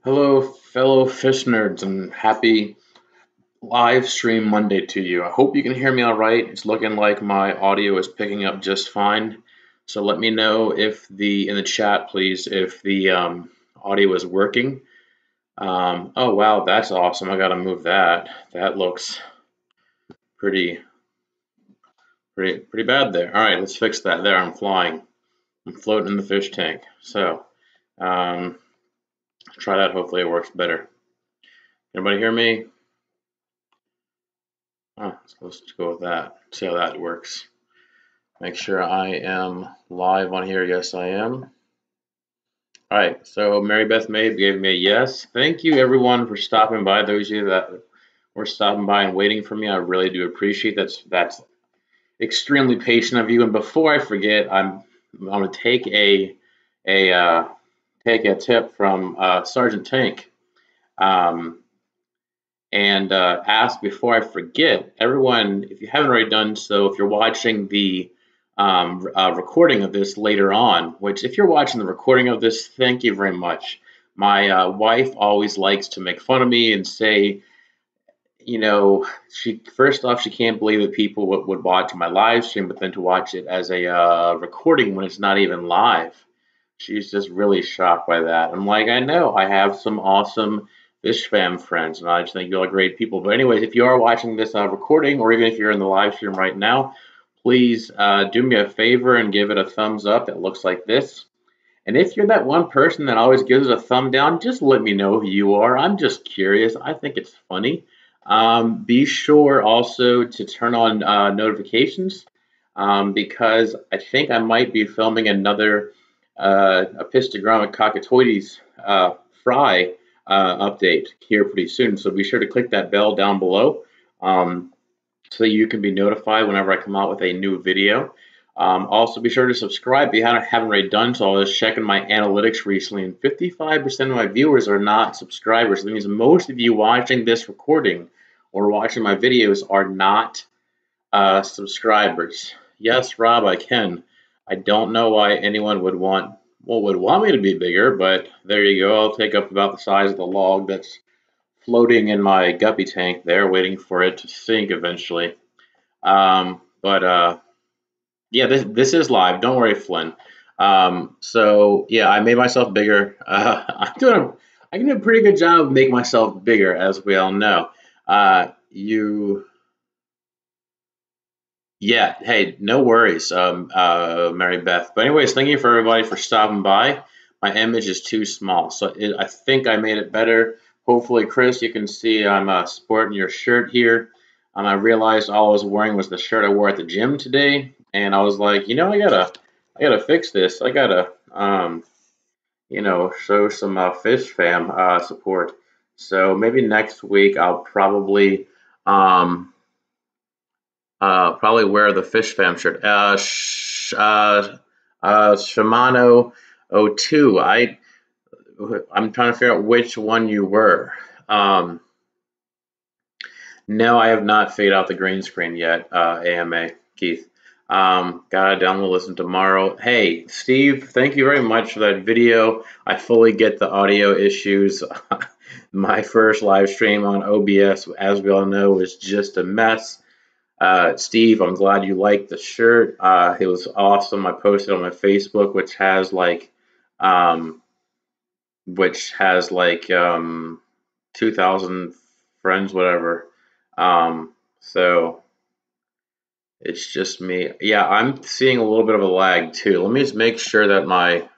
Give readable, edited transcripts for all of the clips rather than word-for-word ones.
Hello, fellow fish nerds, and happy live stream Monday to you. I hope you can hear me all right. It's looking like my audio is picking up just fine. So let me know if in the chat, please, if the audio is working. Oh wow, that's awesome. I gotta move that. That looks pretty bad there. All right, let's fix that. There, I'm flying. I'm floating in the fish tank. So um, try that. Hopefully it works better. Anybody hear me? Oh, let's go with that. See how that works. Make sure I am live on here. Yes, I am. All right. So Mary Beth May gave me a yes. Thank you, everyone, for stopping by. Those of you that were stopping by and waiting for me, I really do appreciate that. That's extremely patient of you. And before I forget, I'm going to take a tip from Sergeant Tank. And ask before I forget, everyone, if you haven't already done so, if you're watching the recording of this later on, which if you're watching the recording of this, thank you very much. My wife always likes to make fun of me and say, she can't believe that people would watch my live stream, but then to watch it as a recording when it's not even live. She's just really shocked by that. I'm like, I know, I have some awesome fishfam friends, and I just think you all are great people. But anyways, if you are watching this recording, or even if you're in the live stream right now, please do me a favor and give it a thumbs up. It looks like this. And if you're that one person that always gives it a thumb down, just let me know who you are. I'm just curious. I think it's funny. Be sure also to turn on notifications because I think I might be filming another Epistogrammic cockatoides fry update here pretty soon. So be sure to click that bell down below so you can be notified whenever I come out with a new video. Also, be sure to subscribe if you haven't already done so. I was checking my analytics recently, and 55% of my viewers are not subscribers. That means most of you watching this recording or watching my videos are not subscribers. Yes, Rob, I can. I don't know why anyone would want me to be bigger, but there you go. I'll take up about the size of the log that's floating in my guppy tank there, waiting for it to sink eventually. But yeah, this is live. Don't worry, Flynn. So yeah, I made myself bigger. I can do a pretty good job of making myself bigger, as we all know. Yeah, hey, no worries, Mary Beth. But anyways, thank you for everybody for stopping by. My image is too small, so I think I made it better. Hopefully, Chris, you can see I'm sporting your shirt here. I realized all I was wearing was the shirt I wore at the gym today, and I was like, I gotta fix this. I gotta, show some fish fam support. So maybe next week I'll probably wear the fish fam shirt. Shimano 02. I'm trying to figure out which one you were. No, I have not figured out the green screen yet, AMA, Keith. Gotta download, listen tomorrow. Hey, Steve, thank you very much for that video. I fully get the audio issues. My first live stream on OBS, as we all know, was just a mess. Steve, I'm glad you liked the shirt. It was awesome. I posted on my Facebook, which has like 2,000 friends, whatever. So it's just me. Yeah, I'm seeing a little bit of a lag too. Let me just make sure that let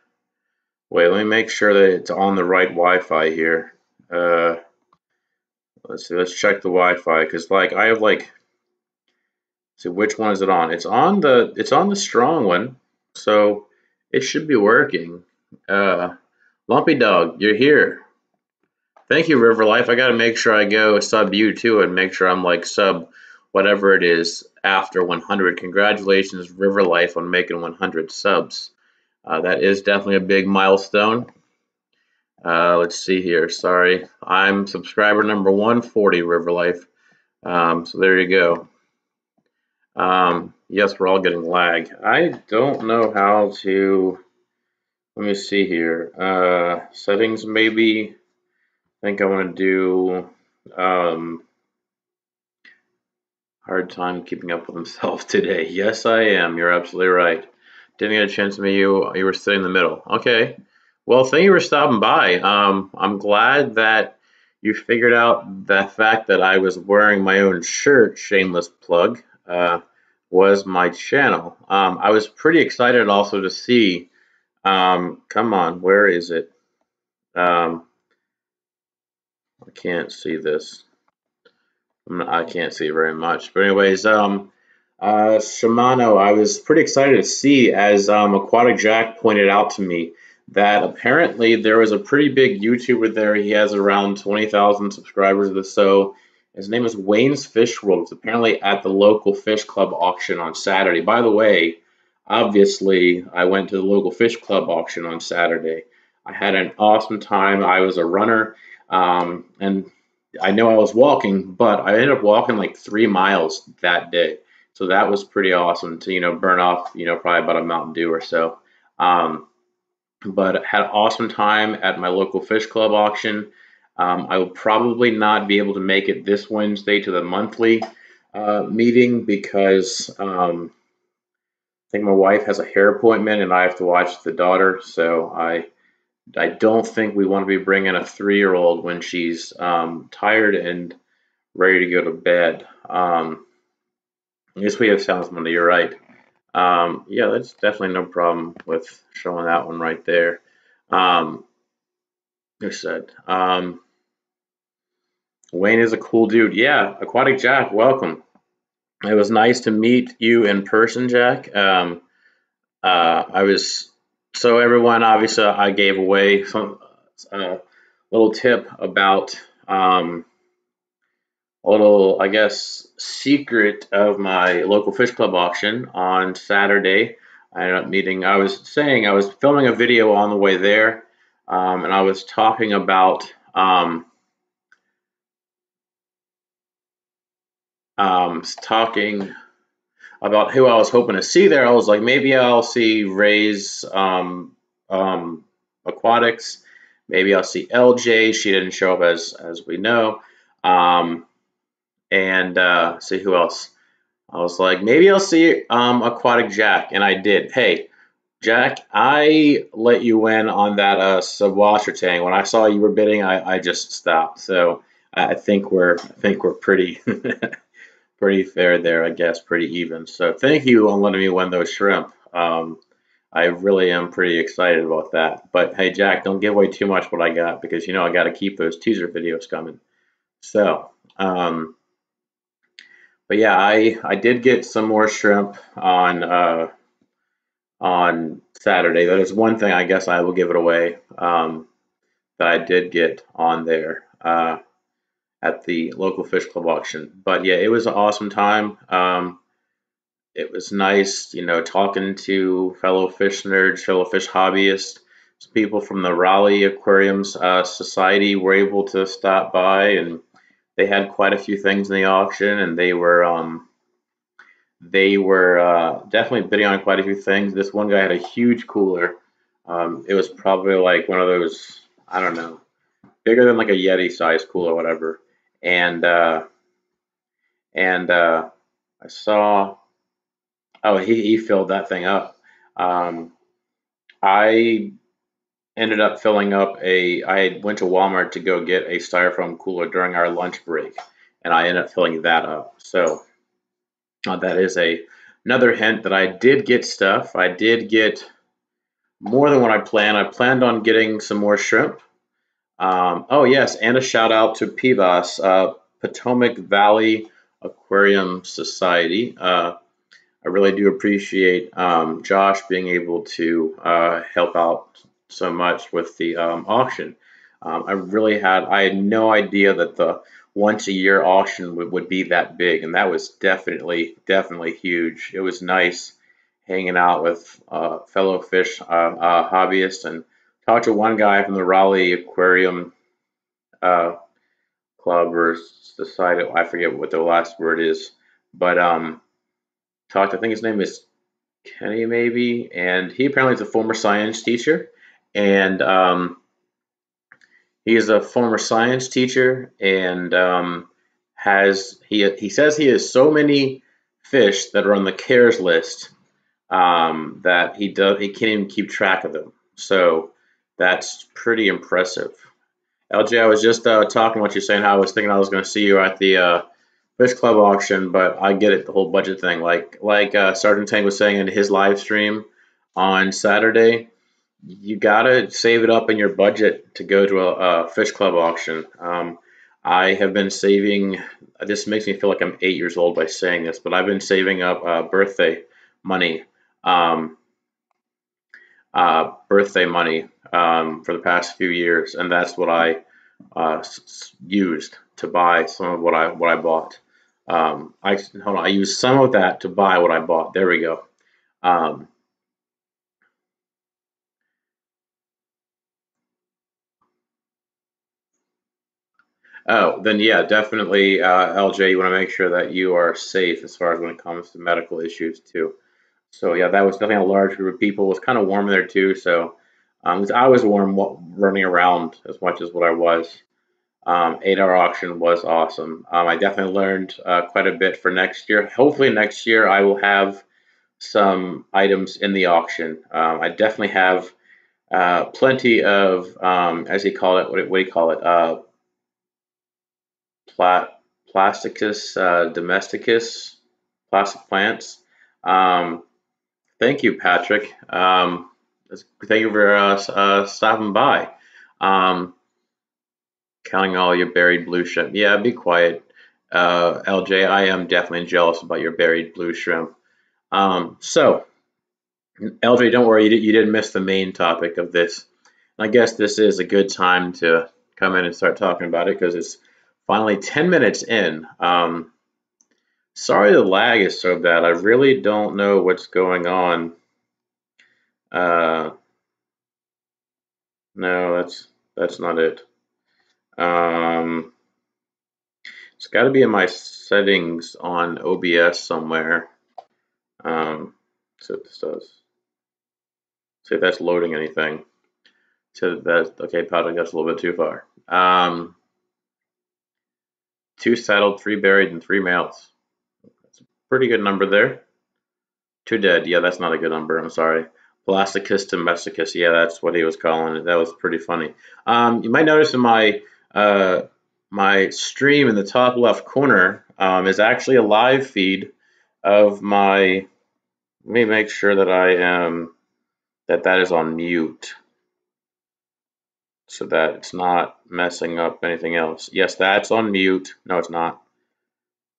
me make sure that it's on the right Wi-Fi here. Let's see, let's check the Wi-Fi because I have see which one is it on? It's on the strong one, so it should be working. Lumpy Dog, you're here. Thank you, River Life. I gotta make sure I go sub you too and make sure I'm sub whatever it is after 100. Congratulations, River Life, on making 100 subs. That is definitely a big milestone. Let's see here. Sorry, I'm subscriber number 140, River Life. So there you go. Yes, we're all getting lag. I don't know how to. Let me see here. Settings maybe. think I want to do hard time keeping up with himself today. Yes, I am. You're absolutely right. Didn't get a chance to meet you. You were sitting in the middle. Okay. Well, thank you for stopping by. I'm glad that you figured out the fact that I was wearing my own shirt, shameless plug, was my channel. I was pretty excited also to see, come on, where is it? I can't see this. I can't see very much. But anyways, Shimano, I was pretty excited to see, as Aquatic Jack pointed out to me, that apparently there was a pretty big YouTuber there. He has around 20,000 subscribers or so. His name is Wayne's Fish World. It's apparently at the local fish club auction on Saturday. By the way, obviously, I went to the local fish club auction on Saturday. I had an awesome time. I was a runner, and I know I was walking, but I ended up walking like 3 miles that day. So that was pretty awesome to, burn off, probably about a Mountain Dew or so. Um, but had an awesome time at my local fish club auction. I will probably not be able to make it this Wednesday to the monthly meeting because I think my wife has a hair appointment and I have to watch the daughter. So I don't think we want to be bringing a 3-year-old when she's tired and ready to go to bed. I guess we have sounds Monday. You're right. Yeah, that's definitely no problem with showing that one right there. You said Wayne is a cool dude. Yeah, Aquatic Jack, welcome. It was nice to meet you in person, Jack. I was so everyone. Obviously, I gave away some little tip about a little, I guess, secret of my local fish club auction on Saturday. I ended up meeting, I was saying, I was filming a video on the way there, and I was talking about talking about who I was hoping to see there. I was like, maybe I'll see Ray's Aquatics. Maybe I'll see LJ. She didn't show up as we know. Um, and see who else. I was like, maybe I'll see Aquatic Jack, and I did. Hey, Jack, I let you in on that sub-washer tank. When I saw you were bidding, I just stopped. So I think we're pretty pretty fair there, I guess, pretty even. So thank you on letting me win those shrimp. I really am pretty excited about that. But hey, Jack, don't give away too much what I got because I got to keep those teaser videos coming. So. But yeah, I did get some more shrimp on Saturday. That is one thing I guess I will give it away that I did get on there at the local fish club auction. But yeah, it was an awesome time. It was nice, talking to fellow fish nerds, fellow fish hobbyists. Some people from the Raleigh Aquariums Society were able to stop by, and they had quite a few things in the auction, and they were definitely bidding on quite a few things. This one guy had a huge cooler. It was probably like one of those, I don't know, bigger than like a Yeti size cooler or whatever. And I saw, oh, he filled that thing up. Um, I ended up filling up I went to Walmart to go get a styrofoam cooler during our lunch break, and I ended up filling that up. So that is another hint that I did get stuff. I did get more than what I planned. I planned on getting some more shrimp. Oh yes, and a shout out to PVAS, Potomac Valley Aquarium Society. I really do appreciate Josh being able to help out so much with the auction. I had no idea that the once a year auction would be that big, and that was definitely huge. It was nice hanging out with fellow fish hobbyists and talked to one guy from the Raleigh Aquarium uh, Club or Society. I forget what the last word is, but talked. I think his name is Kenny, maybe, and he apparently is a former science teacher, and He is a former science teacher and he says he has so many fish that are on the CARES list that he can't even keep track of them. So that's pretty impressive. LJ, I was just talking what you're saying. How I was thinking I was going to see you at the Fish Club auction, but I get it, the whole budget thing. Like Sergeant Tank was saying in his live stream on Saturday, you gotta save it up in your budget to go to a Fish Club auction. I have been saving. This makes me feel like I'm 8 years old by saying this, but I've been saving up money, um, birthday money for the past few years, and that's what I used to buy some of what I bought. I used some of that to buy what I bought. There we go. Um, Oh, then yeah, definitely, LJ, you want to make sure that you are safe as far as when it comes to medical issues too. So yeah, that was definitely a large group of people. It was kind of warm there too, so I was warm running around as much as what I was. 8 hour auction was awesome. I definitely learned quite a bit for next year. Hopefully next year I will have some items in the auction. I definitely have plenty of, as he called it, what do you call it? Pla Plasticus domesticus, plastic plants. Um, Thank you, Patrick. Thank you for stopping by. Um, Counting all your buried blue shrimp. Yeah, be quiet, LJ. I am definitely jealous about your buried blue shrimp. So, LJ, don't worry, you didn't miss the main topic of this. I guess this is a good time to come in and start talking about it because it's finally 10 minutes in. Sorry the lag is so bad. I really don't know what's going on. Uh, no, that's not it. Um, it's got to be in my settings on OBS somewhere. So this does. See if that's loading anything. So that's okay, Patrick, that's a little bit too far. Two saddled, three buried, and three males. That's a pretty good number there. Two dead. Yeah, that's not a good number. I'm sorry. Blasticus domesticus. Yeah, that's what he was calling it. That was pretty funny. You might notice in my stream in the top left corner is actually a live feed of my. Let me make sure that that is on mute so that it's not messing up anything else. Yes, that's on mute. No, it's not.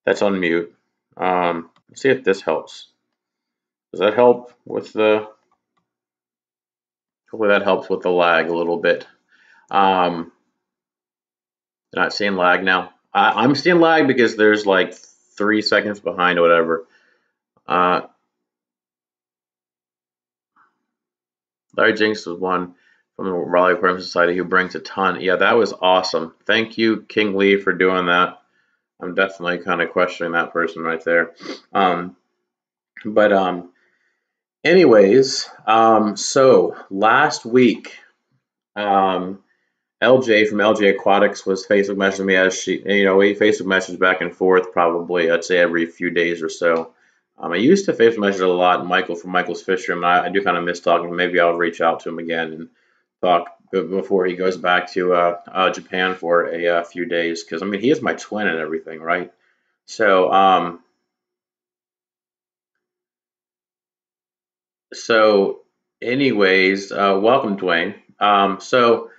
That's on mute. Let's see if this helps. Does that help with the? Hopefully that helps with the lag a little bit. Um, not seeing lag now. I'm seeing lag because there's like 3 seconds behind or whatever. Uh, Larry Jinks was one from the Raleigh Aquarium Society who brings a ton. Yeah, that was awesome. Thank you, King Lee, for doing that. I'm definitely kind of questioning that person right there. But anyways, so last week, LJ from LJ Aquatics was Facebook messaging me as we Facebook message back and forth probably, I'd say every few days or so. I used to Facebook message a lot, Michael from Michael's Fish Room. I do kind of miss talking. Maybe I'll reach out to him again and talk before he goes back to Japan for a few days. Because, I mean, he is my twin and everything, right? So, so anyways, welcome, Dwayne. So,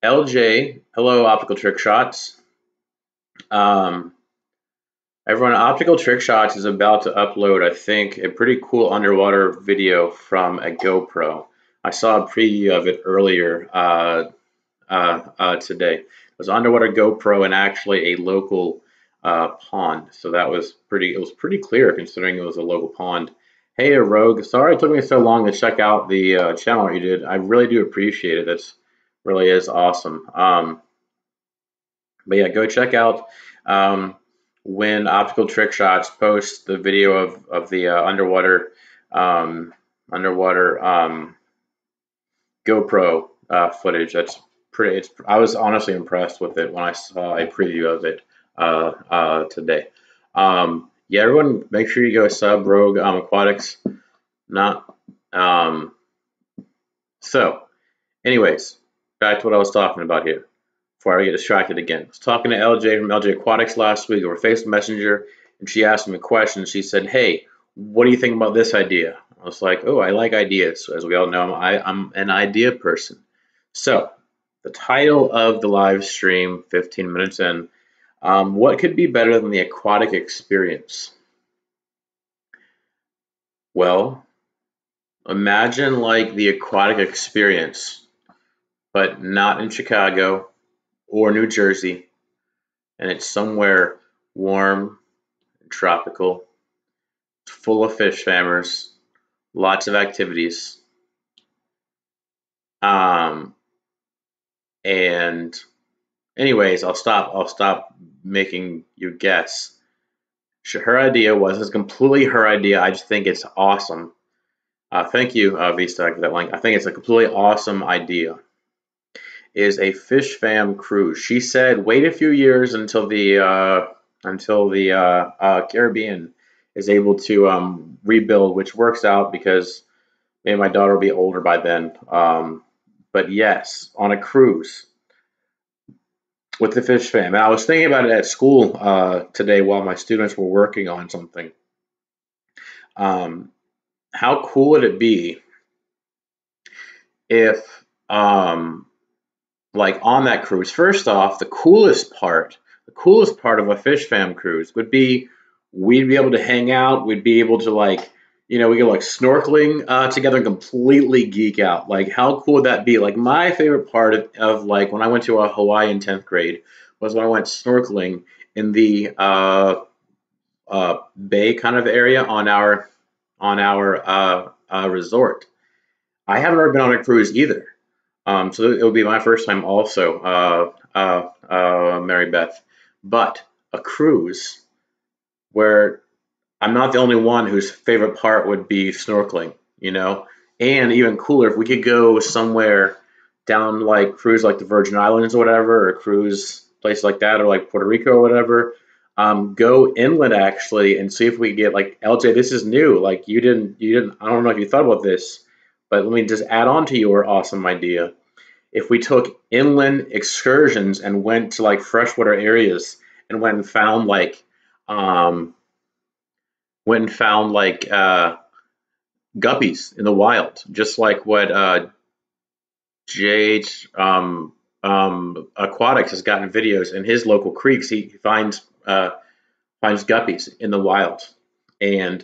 LJ, hello, Optical Trick Shots. Um, Everyone, Optical Trick Shots is about to upload, I think, a pretty cool underwater video from a GoPro. I saw a preview of it earlier today. It was underwater GoPro and actually a local pond, so that was pretty. It was pretty clear considering it was a local pond. Hey, Rogue. Sorry it took me so long to check out the channel you did. I really do appreciate it. That's really is awesome. But yeah, go check out. When Optical Trick Shots posts the video of the underwater GoPro footage. That's pretty. I was honestly impressed with it when I saw a preview of it today. Yeah, everyone, make sure you go sub Rogue Aquatics. Not so. Anyways, back to what I was talking about here before I get distracted again. I was talking to LJ from LJ Aquatics last week over Facebook Messenger, and she asked me a question. She said, "Hey, what do you think about this idea?" I was like, "Oh, I like ideas." So as we all know, I'm an idea person. So the title of the live stream, 15 minutes in, what could be better than the aquatic experience? Well, imagine like the aquatic experience, but not in Chicago or New Jersey, and it's somewhere warm and tropical, full of fish fammers, lots of activities. And anyways, I'll stop making you guess. Her idea was, it's completely her idea. I just think it's awesome. Thank you, VStack, for that link. I think it's a completely awesome idea. Is a fish fam cruise. She said, wait a few years until the Caribbean is able to rebuild, which works out because maybe my daughter will be older by then. But yes, on a cruise with the fish fam. And I was thinking about it at school today while my students were working on something. How cool would it be if like on that cruise, first off, the coolest part of a fish fam cruise would be we'd be able to hang out, we'd be able to like, we go like snorkeling together and completely geek out. Like, how cool would that be? Like, my favorite part of like when I went to Hawaii in 10th grade was when I went snorkeling in the bay kind of area on our resort. I haven't ever been on a cruise either. So it will be my first time also, Mary Beth. But a cruise where I'm not the only one whose favorite part would be snorkeling, And even cooler, if we could go somewhere down like cruise like the Virgin Islands or whatever, or cruise place like that, or like Puerto Rico or whatever. Go inland actually and see if we get like LJ. This is new. Like you didn't. I don't know if you thought about this, but let me just add on to your awesome idea. If we took inland excursions and went to like freshwater areas and um, went and found like guppies in the wild, just like what JH Aquatics has gotten videos in his local creeks. He finds guppies in the wild, and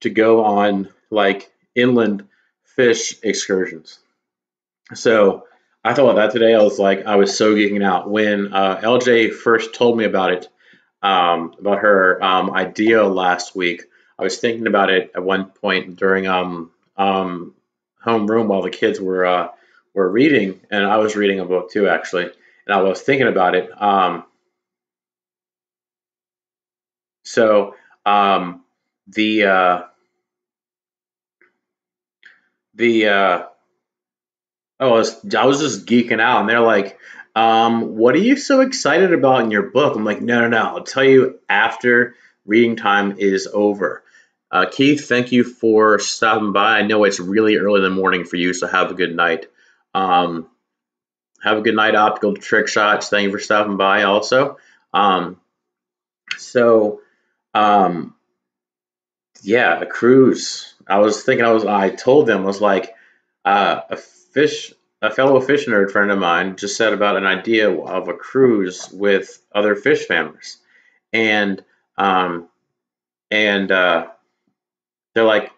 to go on like inland fish excursions. So I thought about that today. I was so geeking out when LJ first told me about it, about her idea last week. I was thinking about it at one point during homeroom while the kids were reading, and I was reading a book too, actually, and I was thinking about it. So the the I was just geeking out, and they're like, "What are you so excited about in your book?" I'm like, "No, no, no. I'll tell you after reading time is over." Keith, thank you for stopping by. I know it's really early in the morning for you, so have a good night. Um, have a good night, Optical Trick Shots. Thank you for stopping by also. Um, so, um, yeah, a cruise. I told them, I was like, a fellow fish nerd friend of mine just said about an idea of a cruise with other fish families. And, um, and they're like,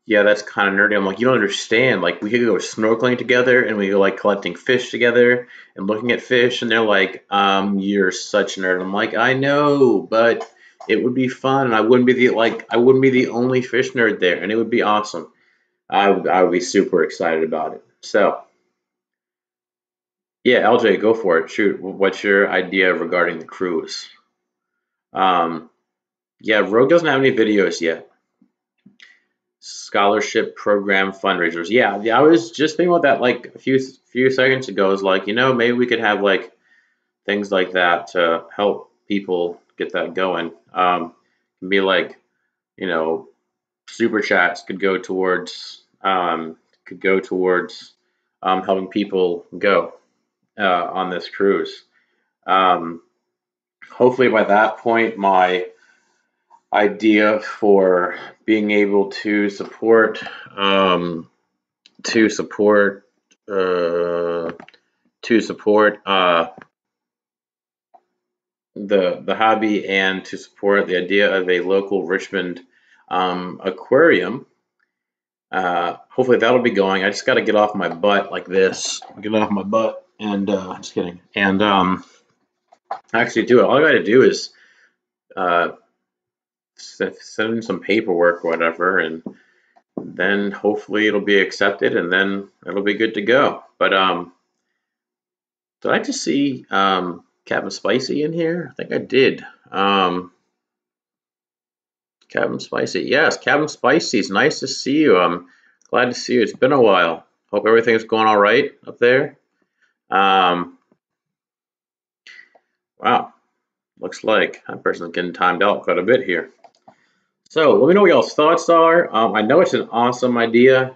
yeah, that's kind of nerdy. I'm like, you don't understand. Like, we could go snorkeling together and we go like collecting fish together and looking at fish. And they're like, you're such a nerd. I'm like, I know, but it would be fun. And I wouldn't be the only fish nerd there, and it would be awesome. I would be super excited about it. So, yeah, LJ, go for it. Shoot, what's your idea regarding the cruise? Um, yeah, Rogue doesn't have any videos yet. scholarship program fundraisers. Yeah, I was just thinking about that like a few seconds ago. I was like, maybe we could have like things like that to help people get that going. Can be like, you know, super chats could go towards helping people go on this cruise. Um, Hopefully by that point, my idea for being able um, to support uh, to support the hobby and to support the idea of a local Richmond aquarium. Hopefully that'll be going. I just got to get off my butt like this. Get off my butt and just kidding. And actually do it. All I got to do is uh, send in some paperwork or whatever, and then hopefully it'll be accepted, and then it'll be good to go. But did I just see Captain Spicy in here? I think I did. Captain Spicy, yes, Captain Spicy. It's nice to see you. I'm glad to see you. It's been a while. Hope everything's going all right up there. Wow, looks like that person's getting timed out quite a bit here. So let me know what y'all's thoughts are. I know it's an awesome idea.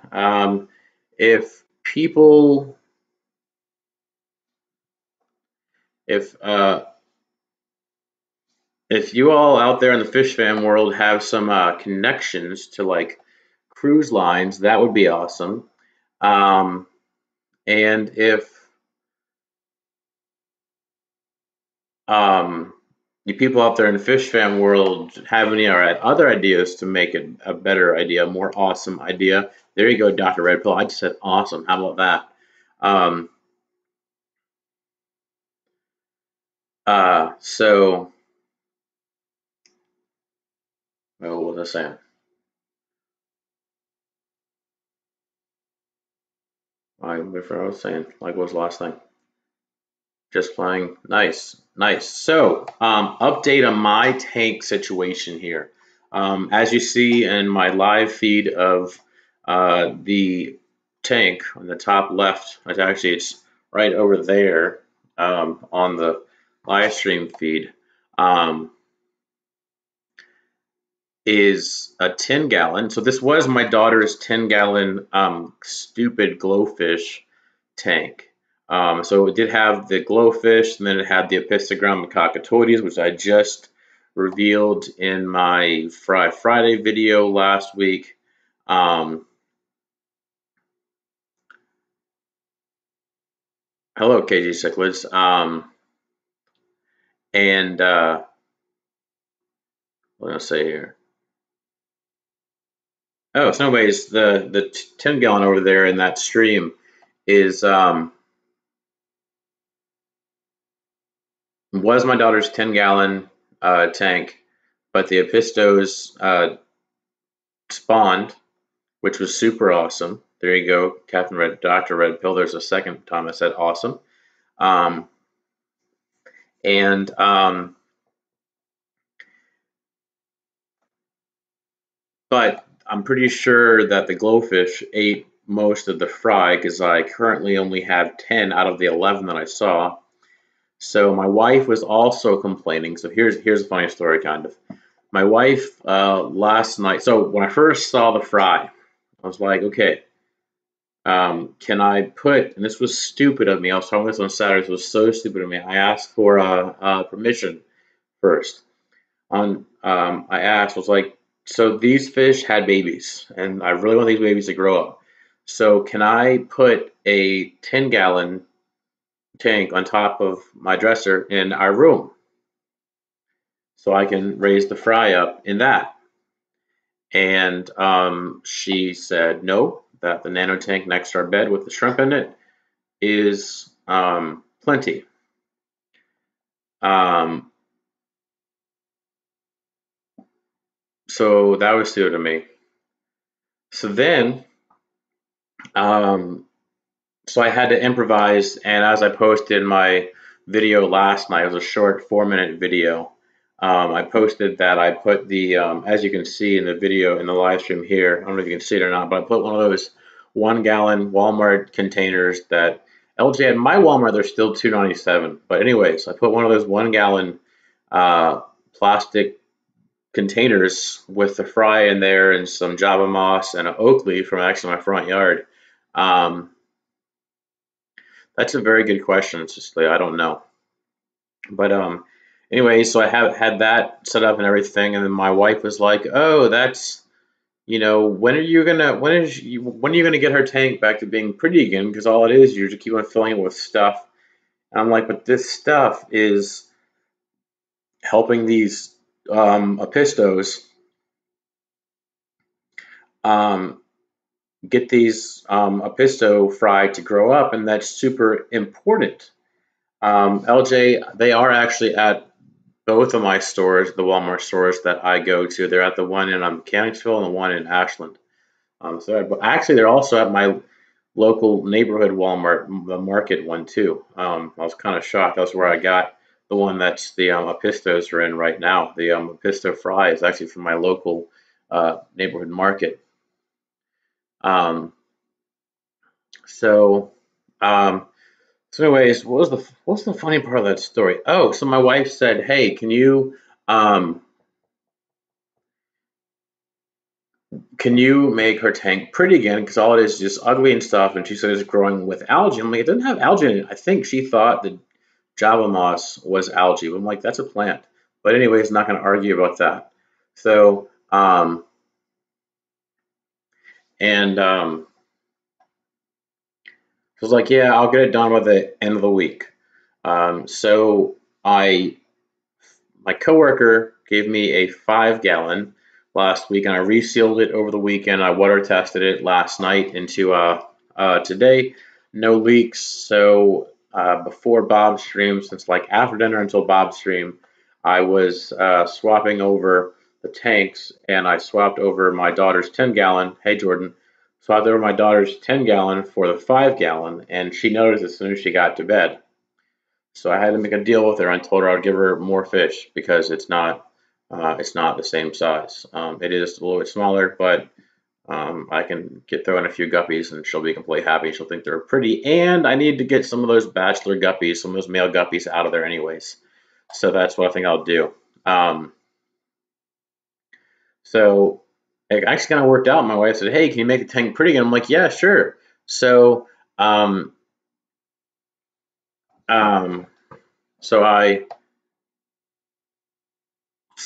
If people, if if you all out there in the fish fam world have some connections to like cruise lines, that would be awesome. Um, and if you people out there in the fish fam world have any other ideas to make it a better idea, a more awesome idea, there you go, Dr. Red Pill. I just said awesome. How about that? So, what was I saying? I was saying, like, what was the last thing? Just flying. Nice, nice. So, update on my tank situation here. As you see in my live feed of the tank on the top left, it's right over there on the live stream feed, is a 10-gallon. So this was my daughter's 10-gallon stupid glowfish tank. So it did have the glowfish, and then it had the epistogram and cockatoides, which I just revealed in my Fry Friday video last week. Hello, KG Cichlids. And what did I say here? Oh, so anyways, the 10-gallon over there in that stream is was my daughter's 10-gallon tank, but the Epistos spawned, which was super awesome. There you go, Captain Red, Dr. Red Pill. There's a second time I said awesome. Um, and but I'm pretty sure that the glowfish ate most of the fry because I currently only have 10 out of the 11 that I saw. So my wife was also complaining. So here's a funny story, kind of. My wife last night. So when I first saw the fry, I was like, okay, can I put? And this was stupid of me. I was talking this on Saturday. This was so stupid of me. I asked for permission first. I asked, was like, so these fish had babies, and I really want these babies to grow up. So can I put a 10-gallon tank on top of my dresser in our room so I can raise the fry up in that? And she said no, that the nano tank next to our bed with the shrimp in it is plenty. So that was stupid to me. So then, so I had to improvise, and as I posted my video last night, it was a short 4-minute video. I posted that I put the, as you can see in the video in the live stream here, I don't know if you can see it or not, but I put one of those 1 gallon Walmart containers that LJ at my Walmart, they're still $2.97. But anyways, I put one of those 1 gallon plastic containers with the fry in there and some Java moss and an oak leaf from actually my front yard. Um, that's a very good question. It's just like, I don't know. But anyway, so I have had that set up and everything, and then my wife was like, "Oh, that's when are you gonna get her tank back to being pretty again? Because all it is, you just keep on filling it with stuff." And I'm like, "But this stuff is helping these apistos um, get these apisto fry to grow up, and that's super important." LJ, they are actually at both of my stores, the Walmart stores that I go to. They're at the one in Mechanicsville and the one in Ashland. But actually, they're also at my local neighborhood Walmart, the market one too. I was kind of shocked. That's where I got the one that's the Apistos are in right now. The Apisto fry is actually from my local neighborhood market. Um, so, um, anyways, what's the funny part of that story? Oh, so my wife said, "Hey, um, can you make her tank pretty again? Because all it is just ugly and stuff." And she said it's growing with algae. I'm like, it doesn't have algae in it. I think she thought that Java moss was algae. I'm like, that's a plant. But anyways, not going to argue about that. So, and I was like, yeah, I'll get it done by the end of the week. So my coworker gave me a 5 gallon last week, and I resealed it over the weekend. I water tested it last night into today. No leaks. So before Bob's stream, since like after dinner until Bob's stream, I was swapping over the tanks, and I swapped over my daughter's 10 gallon. Hey Jordan, swapped over my daughter's 10 gallon for the 5 gallon, and she noticed as soon as she got to bed. So I had to make a deal with her and told her I'd give her more fish because it's not the same size. It is a little bit smaller, but I can throw in a few guppies and she'll be completely happy. She'll think they're pretty. And I need to get some of those bachelor guppies, some of those male guppies out of there anyways. So that's what I think I'll do. Um, so it actually kind of worked out. My wife said, "Hey, can you make the tank pretty?" And I'm like, "Yeah, sure." So um, um, so I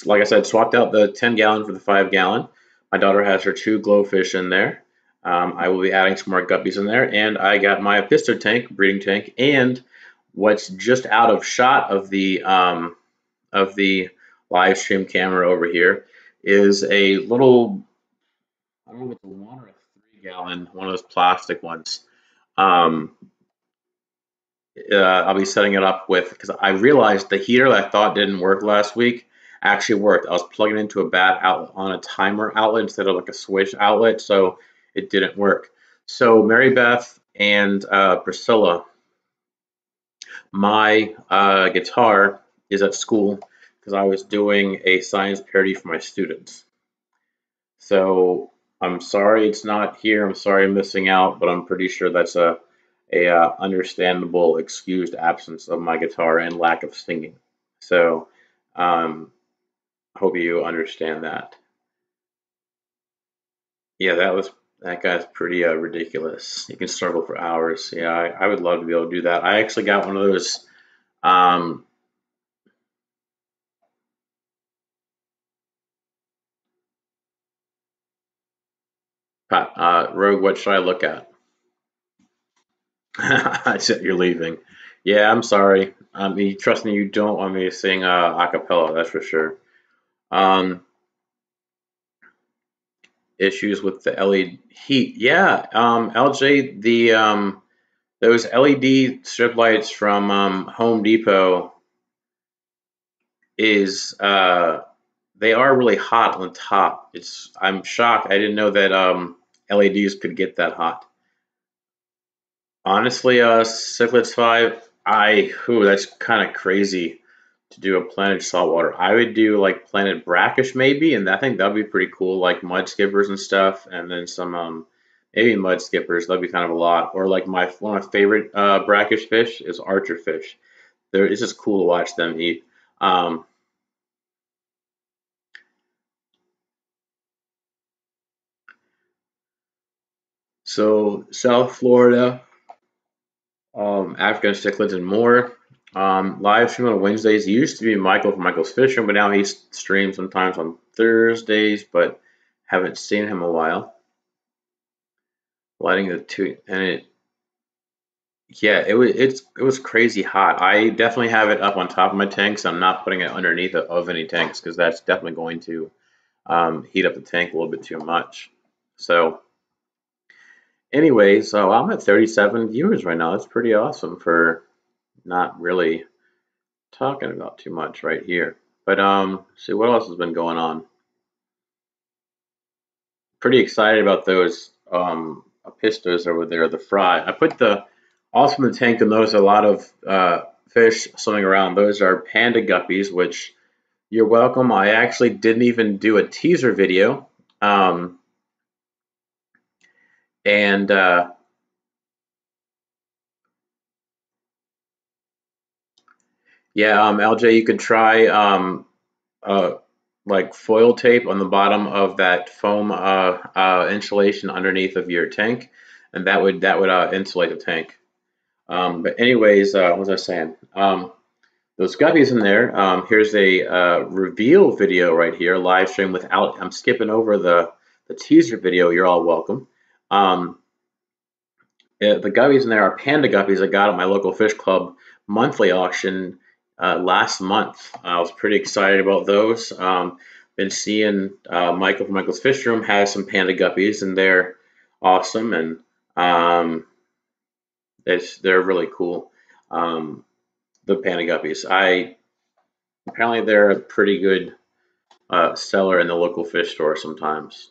like I said, swapped out the 10 gallon for the 5 gallon. My daughter has her 2 glowfish in there. I will be adding some more guppies in there, and I got my Apisto tank, breeding tank, and what's just out of shot of the live stream camera over here is a little, I don't know if it's a 1 or a 3 gallon, one of those plastic ones. Um, I'll be setting it up with, because I realized the heater that I thought didn't work last week actually worked. I was plugging into a bad outlet on a timer outlet instead of like a switch outlet, so it didn't work. So Mary Beth and Priscilla, my guitar is at school because I was doing a science parody for my students. So I'm sorry it's not here. I'm sorry I'm missing out, but I'm pretty sure that's a understandable excused absence of my guitar and lack of singing. So um, hope you understand that. Yeah, that guy's pretty ridiculous. You can struggle for hours. Yeah, I would love to be able to do that. I actually got one of those. Um, Rogue, what should I look at? I said you're leaving. Yeah, I'm sorry. Trust me, you don't want me to sing a cappella, that's for sure. Um, Issues with the LED heat. Yeah, LJ, the those LED strip lights from Home Depot is they are really hot on the top. I'm shocked. I didn't know that LEDs could get that hot. Honestly, Cichlids 5, that's kind of crazy. to do a planted saltwater. I would do like planted brackish maybe, and I think that'd be pretty cool, like mud skippers and stuff, and then some maybe mud skippers. That'd be kind of a lot. Or like one of my favorite brackish fish is archer fish. It's just cool to watch them eat. Um, so South Florida, African cichlids and more. Live stream on Wednesdays. It used to be Michael from Michael's Fish Room, but now he streams sometimes on Thursdays, but haven't seen him in a while. Lighting the two, and yeah, it was crazy hot. I definitely have it up on top of my tanks. I'm not putting it underneath of any tanks because that's definitely going to heat up the tank a little bit too much. So, anyways, so I'm at 37 viewers right now. That's pretty awesome for not really talking about too much right here. But see what else has been going on. Pretty excited about those pistos over there, the fry. I put the also in the tank. You'll notice a lot of fish swimming around. Those are panda guppies, which you're welcome. I actually didn't even do a teaser video. And yeah, LJ, you could try uh, like foil tape on the bottom of that foam insulation underneath of your tank, and that would insulate the tank. But anyways, what was I saying? Those guppies in there. Here's a reveal video right here, live stream without. I'm skipping over the teaser video. You're all welcome. Um, the guppies in there are panda guppies I got at my local fish club monthly auction last month. I was pretty excited about those. Been seeing Michael from Michael's Fish Room has some panda guppies, and they're awesome, and they're really cool. The panda guppies. Apparently they're a pretty good seller in the local fish store sometimes.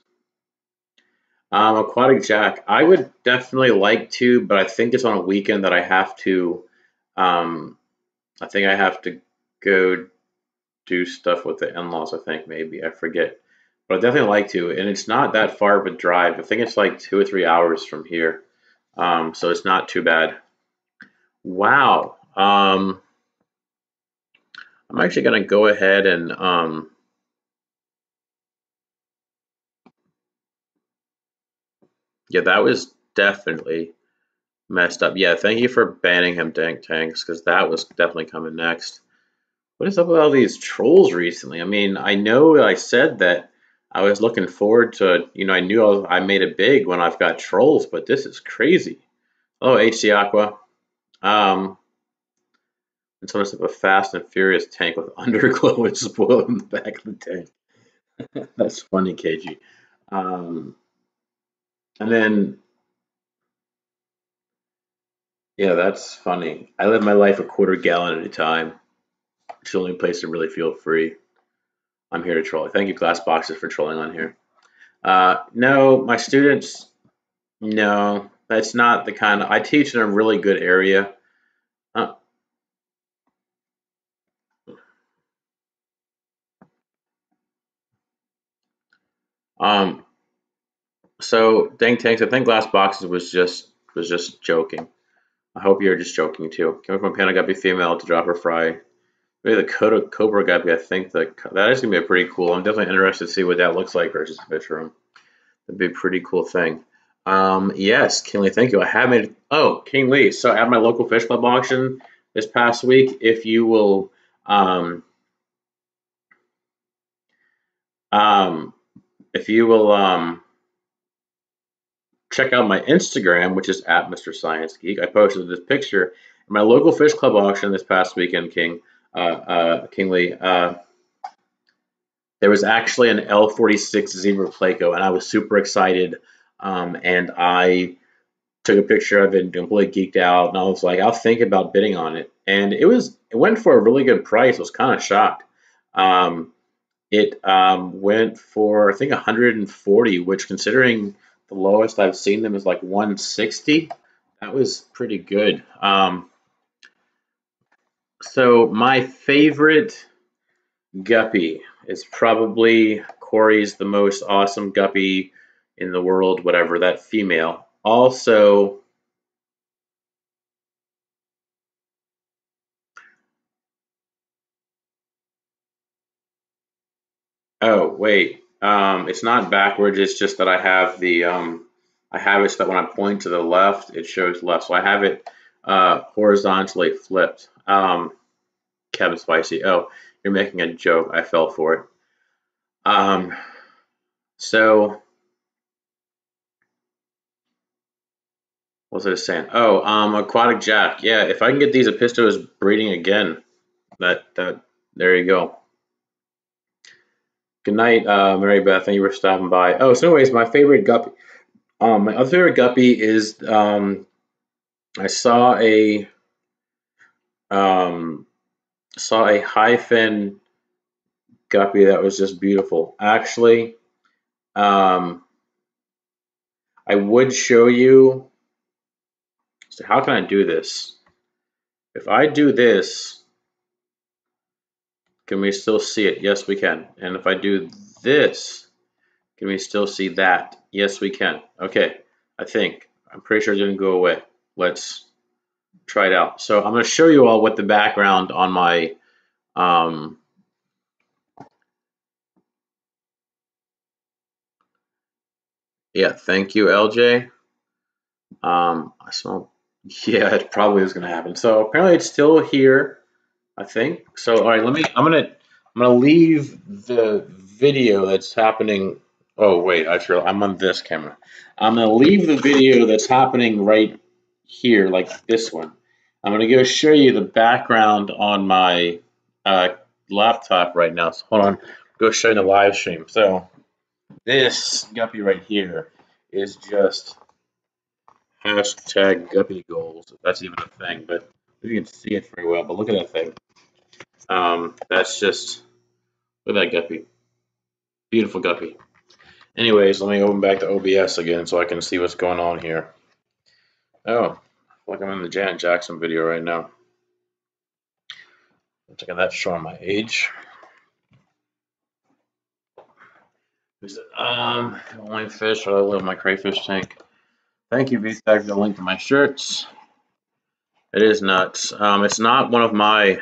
Aquatic Jack, I would definitely like to, but I think it's on a weekend that I have to. Um, I think I have to go do stuff with the in-laws. I think maybe I forget, but I definitely like to. And it's not that far of a drive. I think it's like 2 or 3 hours from here, so it's not too bad. Wow. I'm actually gonna go ahead and yeah, that was definitely messed up. Yeah, thank you for banning him, Dank Tanks, because that was definitely coming next. What is up with all these trolls recently? I mean, I know I said that I was looking forward to, I knew I made it big when I've got trolls, but this is crazy. Oh, HC Aqua. Um, and someone set up a Fast and Furious tank with underglow and spoil in the back of the tank. That's funny, KG. Um, and then, yeah, that's funny. I live my life a quarter gallon at a time. It's the only place to really feel free. I'm here to troll. Thank you, Glass Boxes, for trolling on here. No, my students, no, that's not the kind of. I teach in a really good area. Uh, um, so Dang Tanks, I think Glass Boxes was just joking. I hope you're just joking too. Coming from Panda Guppy female to drop her fry. Maybe the Cobra Guppy. I think that is gonna be a pretty cool. I'm definitely interested to see what that looks like versus the fish room. That'd be a pretty cool thing. Yes, King Lee, thank you. I have made. Oh, King Lee. So at my local fish club auction this past week, if you will, um, um, if you will check out my Instagram, which is at MrScienceGeek, I posted this picture in my local fish club auction this past weekend, King Lee. There was actually an L46 Zebra Placo, and I was super excited. And I took a picture of it and completely geeked out. And I was like, I'll think about bidding on it. And it went for a really good price. I was kind of shocked. It went for I think 140, which considering the lowest I've seen them is like 160. That was pretty good. So my favorite guppy is probably Corey's the most awesome guppy in the world, whatever, that female. Also, oh wait, it's not backwards. It's just that I have the I have it so that when I point to the left, it shows left. So I have it horizontally flipped. Kevin Spicy. Oh, you're making a joke. I fell for it. Um, so what was I saying? Oh, Aquatic Jack. Yeah, if I can get these Epistos breeding again, that there you go. Good night, Mary Beth. Thank you for stopping by. Oh, so anyways, my favorite guppy. My other favorite guppy is I um, saw a high fin guppy that was just beautiful. Actually, um, I would show you. So how can I do this? If I do this, can we still see it? Yes, we can. And if I do this, can we still see that? Yes, we can. Okay, I think. I'm pretty sure it didn't go away. Let's try it out. So I'm going to show you all what the background on my yeah, thank you, LJ. I smell, yeah, it probably is going to happen. So apparently it's still here, I think. So all right, I'm gonna leave the video that's happening. Oh wait, I'm on this camera. I'm gonna leave the video that's happening right here, like this one. I'm gonna go show you the background on my uh, laptop right now. So hold on, go show you the live stream. So this guppy right here is just hashtag guppy goals. If that's even a thing, but you can see it very well. But look at that thing. That's just look at that guppy. Beautiful guppy. Anyways, let me open back to OBS again so I can see what's going on here. Oh, like I'm in the Janet Jackson video right now. Looks like that's showing my age. Only fish. I live in my crayfish tank. Thank you, VStack, for the link to my shirts. It is nuts. It's not one of my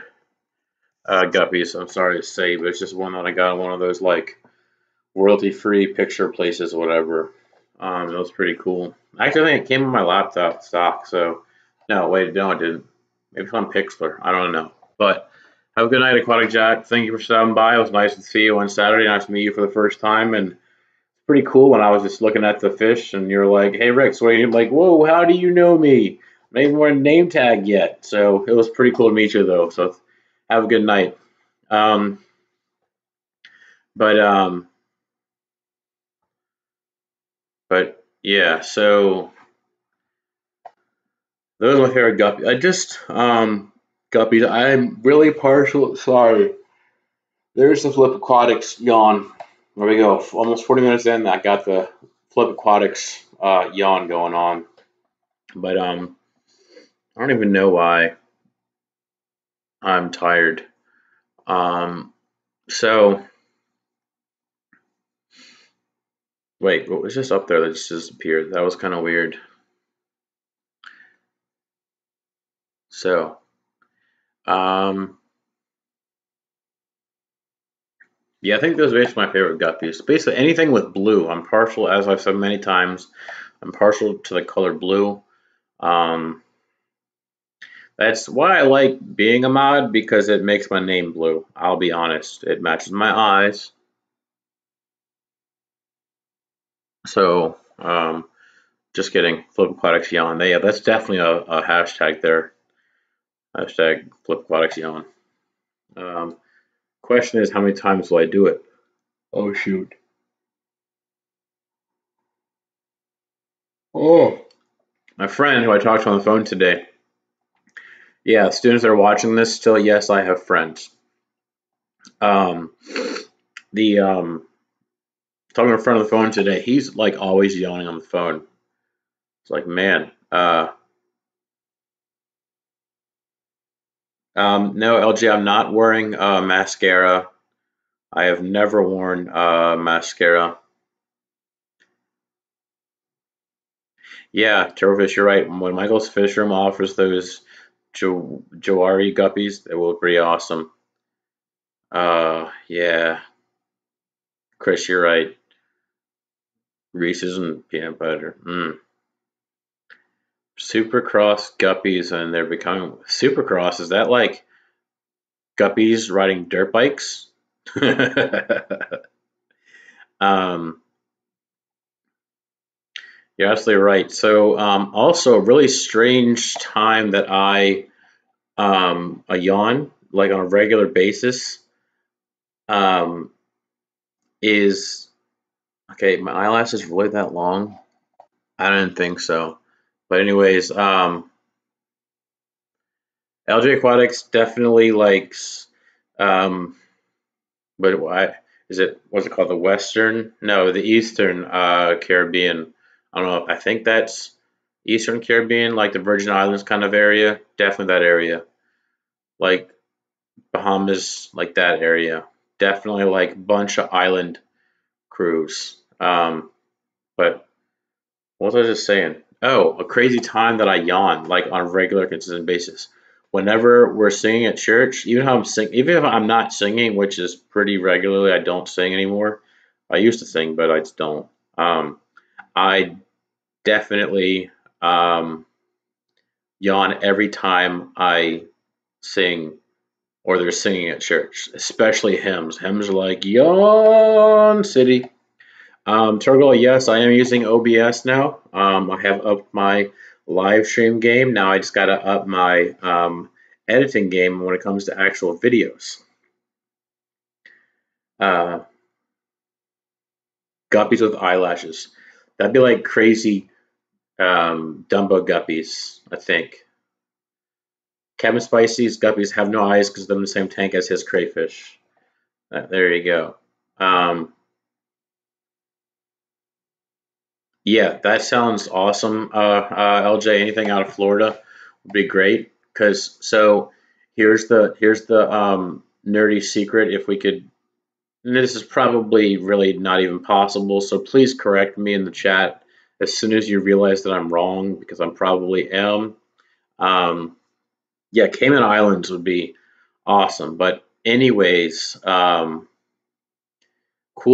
guppies, I'm sorry to say, but it's just one that I got in one of those like royalty-free picture places or whatever. It was pretty cool. Actually, I think it came on my laptop stock, so no, wait, no, it didn't. Maybe it's on Pixlr. I don't know. But have a good night, Aquatic Jack. Thank you for stopping by. It was nice to see you on Saturday. Nice to meet you for the first time, and it's pretty cool when I was just looking at the fish, and you're like, "Hey, Rick," so you're like, "Whoa, how do you know me?" I'm not even wearing a name tag yet, so it was pretty cool to meet you, though. So have a good night. Um, but um, but yeah, so those are my favorite guppies. Guppies. I'm really partial. Sorry, there's the Flip Aquatics yawn. There we go. Almost 40 minutes in, I got the Flip Aquatics yawn going on. But I don't even know why I'm tired. Um, so wait, what was just up there that just disappeared? That was kind of weird. So um, yeah, I think those are basically my favorite guppies. Basically anything with blue. I'm partial, as I've said many times, I'm partial to the color blue. Um, that's why I like being a mod, because it makes my name blue. I'll be honest. It matches my eyes. So, just kidding. Flip Aquatics Yawn. Yeah, that's definitely a hashtag there. Hashtag Flip Aquatics Yawn. Um, question is, how many times will I do it? Oh, shoot. Oh. My friend who I talked to on the phone today. Yeah, students that are watching this still, yes, I have friends. Um, the talking to a friend on the phone today, he's like always yawning on the phone. It's like, man, No, LJ, I'm not wearing mascara. I have never worn mascara. Yeah, Turtlefish, you're right. When Michael's Fish Room offers those Jawari guppies, they will be awesome. Yeah, Chris, you're right. Reese's and peanut butter. Supercross guppies, and they're becoming Supercross. Is that like guppies riding dirt bikes? um, you're absolutely right. So, also a really strange time that I yawn like on a regular basis um, is okay. My eyelash is really that long? I didn't think so. But anyways, LJ Aquatics definitely likes um, but why is it? What's it called? The Western? No, the Eastern Caribbean. I don't know. I think that's Eastern Caribbean, like the Virgin Islands kind of area. Definitely that area, like Bahamas, like that area. Definitely like bunch of island cruise. But what was I just saying? Oh, a crazy time that I yawn like on a regular, consistent basis. Whenever we're singing at church, even if I'm not singing, which is pretty regularly, I don't sing anymore. I used to sing, but I just don't. I definitely yawn every time I sing or they're singing at church, especially hymns. Hymns are like yawn city. Turgle, yes, I am using OBS now. I have upped my live stream game. Now I just got to up my editing game when it comes to actual videos. Uh, Guppies with eyelashes. That'd be like crazy Dumbo guppies, I think. Kevin Spicy's guppies have no eyes because they're in the same tank as his crayfish. There you go. Um, Yeah, that sounds awesome. LJ, anything out of Florida would be great. Cause so here's the nerdy secret. If we could, and this is probably really not even possible. So please correct me in the chat as soon as you realize that I'm wrong, because I'm probably am. Um, yeah, Cayman Islands would be awesome. But anyways, cool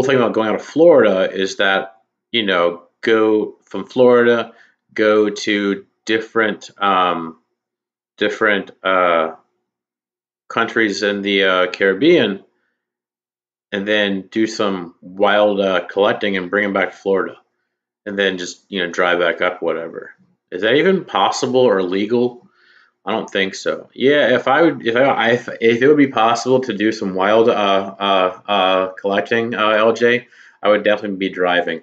thing about going out of Florida is that go from Florida, go to different countries in the Caribbean, and then do some wild collecting and bring them back to Florida, and then just drive back up. Whatever. Is that even possible or legal? I don't think so. Yeah, if it would be possible to do some wild collecting, LJ, I would definitely be driving.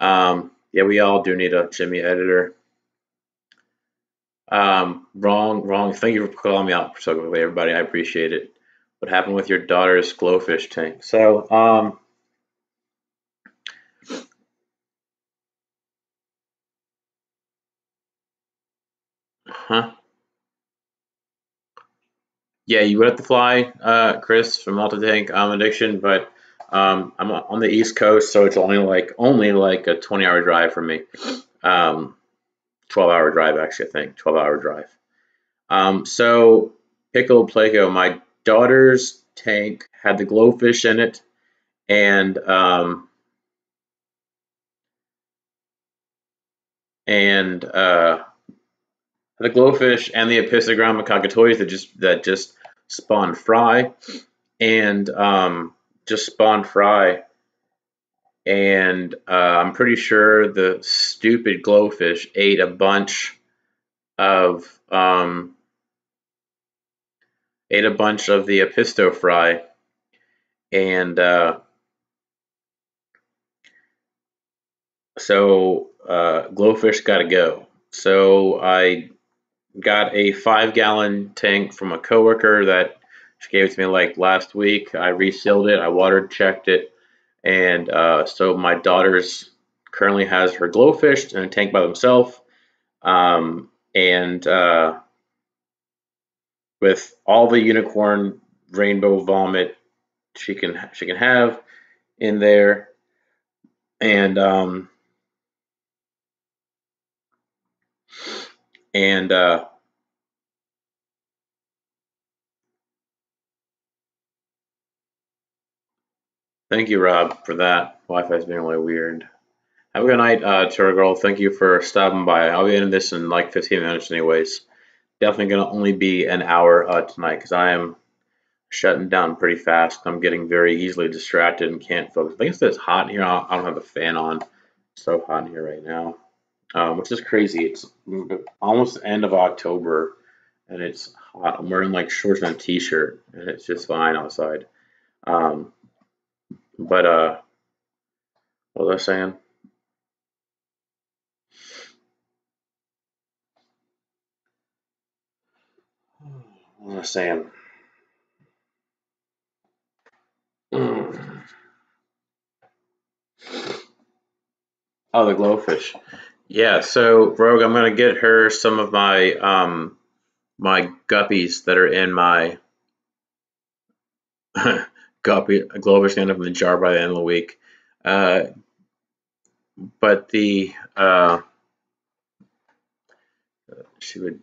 Yeah, we all do need a Jimmy editor. Wrong, wrong. Thank you for calling me out so quickly, everybody. I appreciate it. What happened with your daughter's glowfish tank? So, huh? Yeah, you would have to fly, Chris, from multi-tank addiction, but I'm on the East Coast, so it's only like a 20-hour drive for me. 12-hour drive, actually, I think 12-hour drive. So Pickle Plago, my daughter's tank had the glowfish in it, and and the glowfish and the Episogramma cockatoides that just spawned fry, and just spawned fry, and I'm pretty sure the stupid glowfish of um, ate a bunch of the Episto fry, and so glowfish got to go. So I got a 5-gallon tank from a coworker that she gave it to me like last week. I resealed it, I water checked it, and so my daughter's currently has her glowfish in a tank by themselves. And with all the unicorn rainbow vomit she can have in there, and and thank you, Rob, for that. Wi-Fi's being really weird. Have a good night, Turtle Girl. Thank you for stopping by. I'll be ending this in like 15 minutes, anyways. Definitely gonna only be an hour tonight because I am shutting down pretty fast. I'm getting very easily distracted and can't focus. I think it's that it's hot in here. I don't have the fan on. It's so hot in here right now, which is crazy. It's almost the end of October and it's hot. I'm wearing like shorts and a t-shirt and it's just fine outside. Um, but what was I saying? What was I saying? Oh, the glowfish. Yeah, so Rogue, I'm gonna get her some of my my guppies that are in my guppy glowfish end up in the jar by the end of the week. Uh, but the she would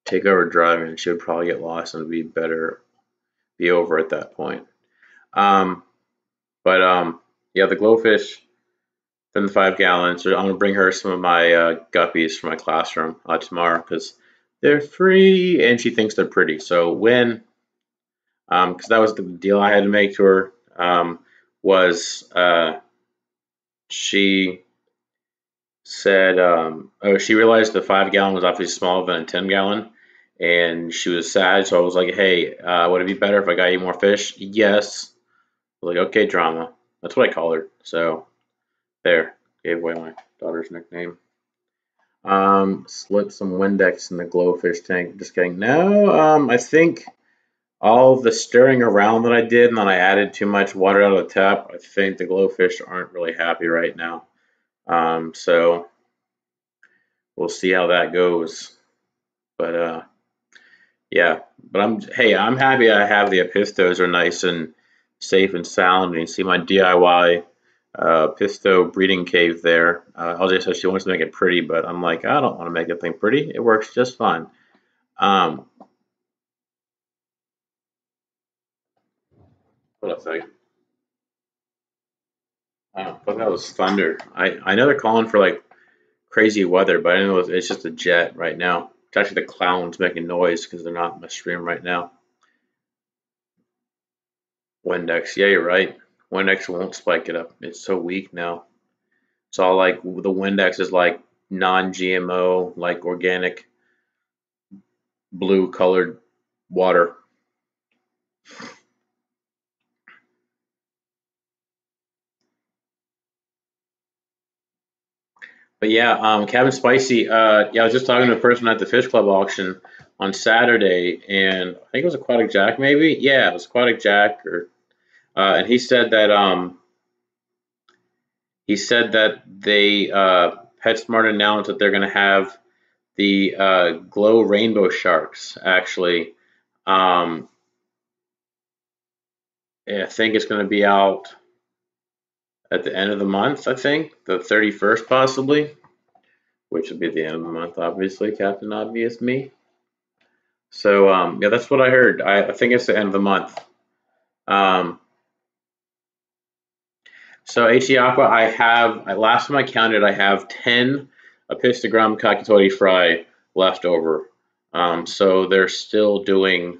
take over driving and she would probably get lost and be over at that point. Um, but yeah, the glowfish, then the 5 gallons. So I'm gonna bring her some of my guppies from my classroom tomorrow because they're free and she thinks they're pretty. So when because that was the deal I had to make to her was she said oh she realized the 5 gallon was obviously smaller than a 10 gallon and she was sad, so I was like, hey, would it be better if I got you more fish? Yes. I was like, okay, drama. That's what I call her. So there, gave away my daughter's nickname. Slipped some Windex in the glowfish tank. Just kidding. No, I think all the stirring around that I did, and then I added too much water out of the tap. I think the glowfish aren't really happy right now. So we'll see how that goes. But yeah. But I'm happy I have the Apistos are nice and safe and sound. And you see my DIY Pisto breeding cave there. LJ says she wants to make it pretty, but I'm like, I don't want to make the thing pretty. It works just fine. Um, hold on a second. I thought that was thunder. I know they're calling for like crazy weather, but I know it's just a jet right now. It's actually the clowns making noise because they're not in my stream right now. Windex, yeah, you're right. Windex won't spike it up. It's so weak now. It's all like the Windex is like non-GMO, like organic blue colored water. But yeah, Cabin Spicy. Yeah, I was just talking to a person at the Fish Club auction on Saturday, and I think it was Aquatic Jack, maybe. Yeah, it was Aquatic Jack, or and he said that they PetSmart announced that they're going to have the glow rainbow sharks. Actually, um, I think it's going to be out at the end of the month. I think the 31st, possibly, which would be the end of the month, obviously. Captain Obvious me. So yeah, that's what I heard. I think it's the end of the month. Um, so HE Aqua, last time I counted, I have 10 Epistogram Kakitori fry left over. So they're still doing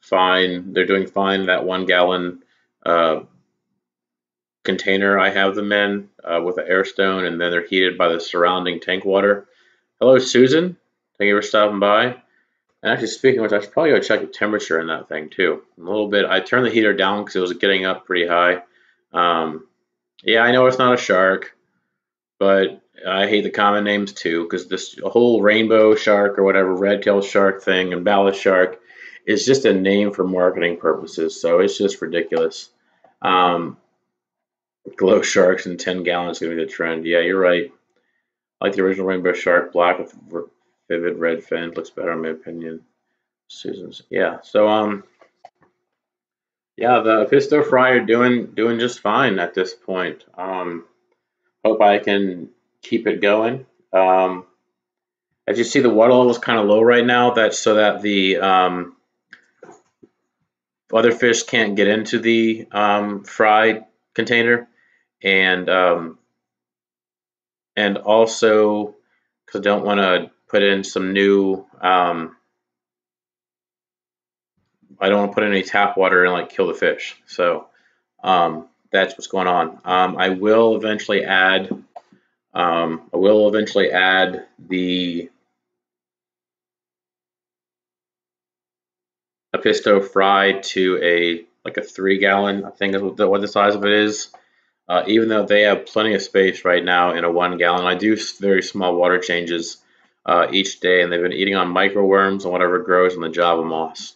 fine. They're doing fine. That 1 gallon uh, container I have them in with an air stone, and then they're heated by the surrounding tank water. Hello, Susan. Thank you for stopping by. And actually, speaking of which, I should probably go check the temperature in that thing too. A little bit. I turned the heater down because it was getting up pretty high. Um, yeah, I know it's not a shark, but I hate the common names too because this whole rainbow shark or whatever, red tail shark thing and ballast shark is just a name for marketing purposes. So it's just ridiculous. Um, glow sharks and 10 gallons is going to be the trend. Yeah, you're right. I like the original rainbow shark, black with vivid red fins. Looks better in my opinion. Susan's, yeah. So yeah, the Pisto Fry are doing just fine at this point. Hope I can keep it going. Um, as you see, the water level is kind of low right now. That's so that the other fish can't get into the fry container, and also because I don't want to put in some new. I don't want to put in any tap water and like kill the fish. So that's what's going on. I will eventually add. I will eventually add the Apisto fry to a like a 3 gallon. I think is what the size of it is. Even though they have plenty of space right now in a 1 gallon, I do very small water changes each day, and they've been eating on microworms and whatever grows in the Java moss.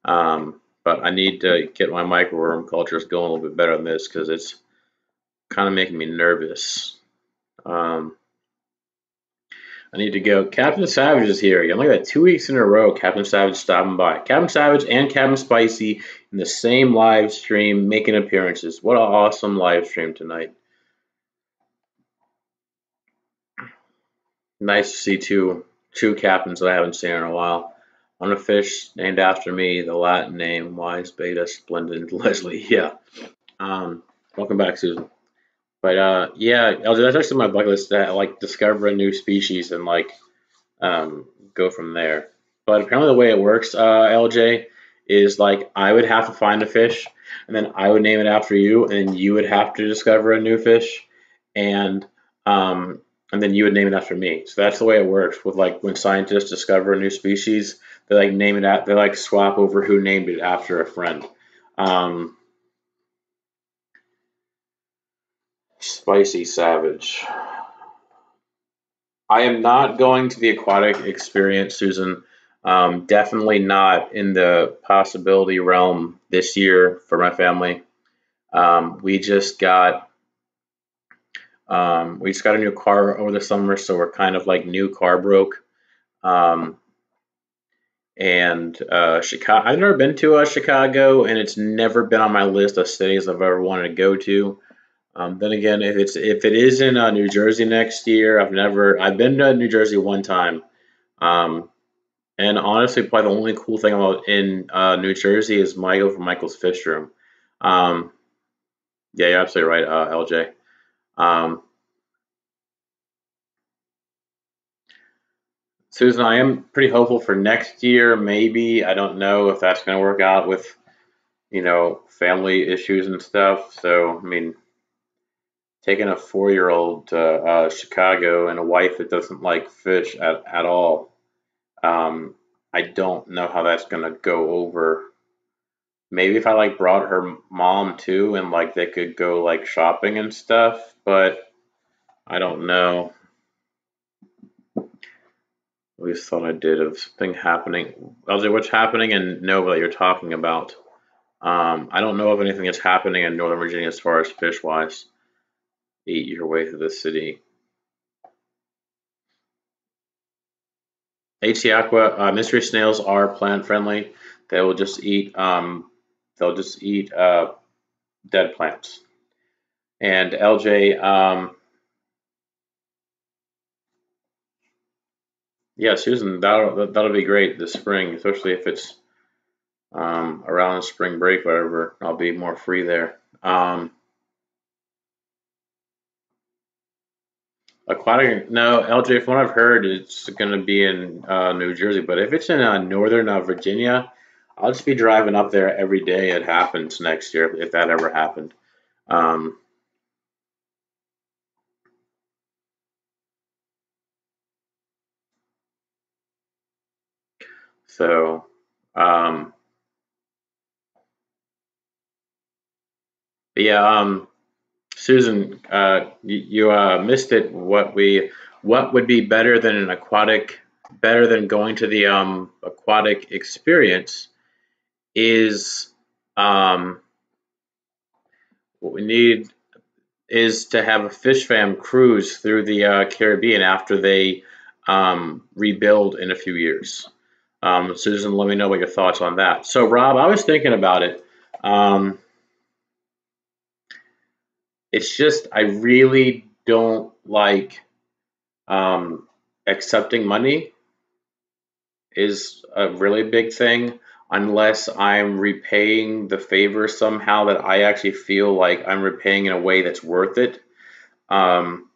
But I need to get my microworm cultures going a little bit better than this because it's kind of making me nervous. Um, I need to go. Captain Savage is here again. Look at that. 2 weeks in a row, Captain Savage stopping by. Captain Savage and Captain Spicy in the same live stream making appearances. What an awesome live stream tonight. Nice to see two captains that I haven't seen in a while. On a fish named after me, the Latin name, Wise Beta Splendid Leslie. Yeah. Welcome back, Susan. But yeah, that's actually my bucket list to like discover a new species and like go from there. But apparently the way it works, LJ, is like I would have to find a fish, and then I would name it after you, and then you would have to discover a new fish, and um, and then you would name it after me. So that's the way it works with like when scientists discover a new species, they like name it they like swap over who named it after a friend. Um, Spicy Savage. I am not going to the Aquatic Experience, Susan. Definitely not in the possibility realm this year for my family. We just got a new car over the summer, so we're kind of like new car broke. Um, and Chicago, I've never been to Chicago, and it's never been on my list of cities I've ever wanted to go to. Then again, if it is in New Jersey next year, I've been to New Jersey one time. Um, And honestly, probably the only cool thing about in New Jersey is Michael from Michael's Fish Room. Um, yeah, you're absolutely right, LJ. Um, Susan, I am pretty hopeful for next year. Maybe I don't know if that's going to work out with family issues and stuff. So I mean, taking a 4-year-old to Chicago and a wife that doesn't like fish at all. I don't know how that's going to go over. Maybe if I like brought her mom too and like they could go like shopping and stuff, but I don't know. At least thought I did of something happening. LJ, what's happening in Nova that you're talking about? I don't know of anything that's happening in Northern Virginia as far as fish wise. Eat your way through the city. HC Aqua mystery snails are plant friendly. They will just eat dead plants. And LJ, yeah, Susan, that'll be great this spring, especially if it's around spring break, whatever. I'll be more free there. Aquatic, no, LJ, from what I've heard, it's going to be in New Jersey, but if it's in northern Virginia, I'll just be driving up there every day it happens next year, if that ever happened. Um, so, um, but yeah, Susan, you missed it. What would be better than going to the aquatic experience is um, what we need is to have a fish fam cruise through the Caribbean after they rebuild in a few years. Susan, let me know what your thoughts on that. So, Rob, I was thinking about it. Um, it's just I really don't like accepting money is a really big thing unless I'm repaying the favor somehow that I actually feel like I'm repaying in a way that's worth it. Um,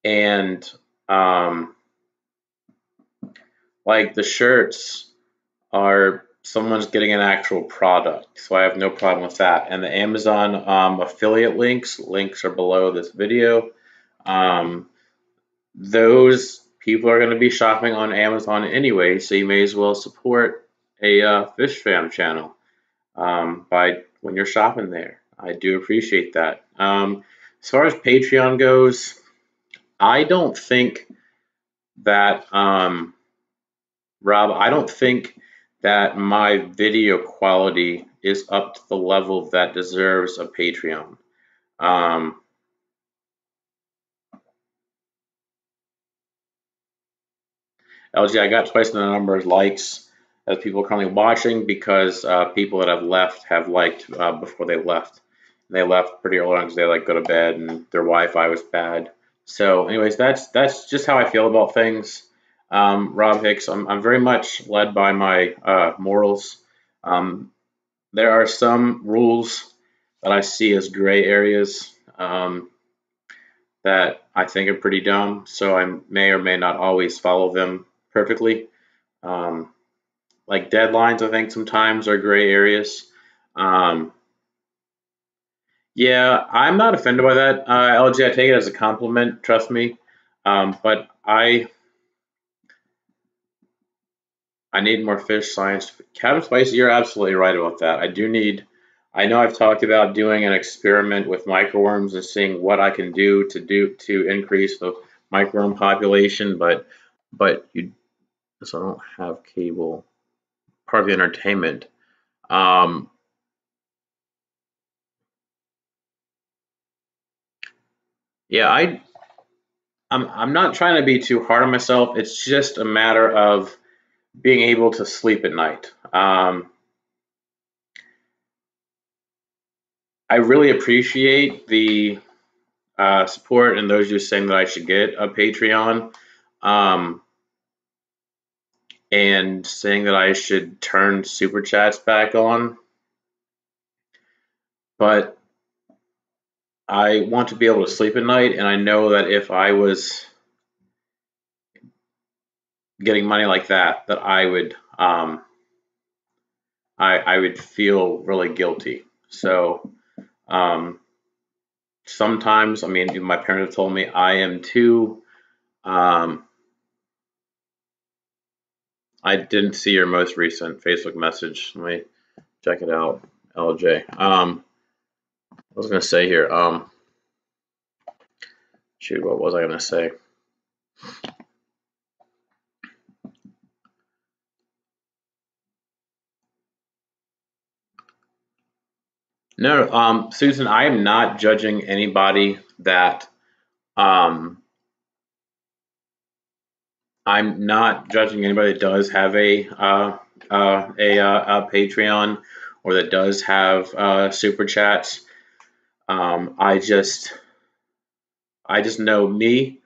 and um, like the shirts are someone's getting an actual product, so I have no problem with that. And the Amazon affiliate links are below this video. Um, those people are going to be shopping on Amazon anyway, so you may as well support a fish fam channel by when you're shopping there. I do appreciate that. As far as Patreon goes, I don't think that Rob, I don't think that my video quality is up to the level that deserves a Patreon. Um, LG, I got twice the number of likes as people currently watching because people that have left have liked before they left. They left pretty early on because they like go to bed and their Wi-Fi was bad. So, anyways, that's just how I feel about things. Rob Hicks, I'm very much led by my morals. Um, there are some rules that I see as gray areas that I think are pretty dumb, so I may or may not always follow them perfectly. Um, like deadlines, I think sometimes are gray areas. Um, yeah, I'm not offended by that. LG, I take it as a compliment, trust me. But I need more fish science. Captain Spicy, you're absolutely right about that. I do need. I know I've talked about doing an experiment with microworms and seeing what I can do to increase the microworm population, but you so I don't have cable. Part of the entertainment. Um, yeah, I'm not trying to be too hard on myself. It's just a matter of being able to sleep at night. I really appreciate the support and those just saying that I should get a Patreon, um, and saying that I should turn super chats back on. But I want to be able to sleep at night, and I know that if I was getting money like that, that I would feel really guilty. So um, sometimes, I mean, my parents have told me I am too. Um, I didn't see your most recent Facebook message. Let me check it out, LJ. I was gonna say here. Shoot, what was I gonna say? No, Susan, I am not judging anybody that um, I'm not judging anybody that does have a Patreon or that does have super chats. I just know me.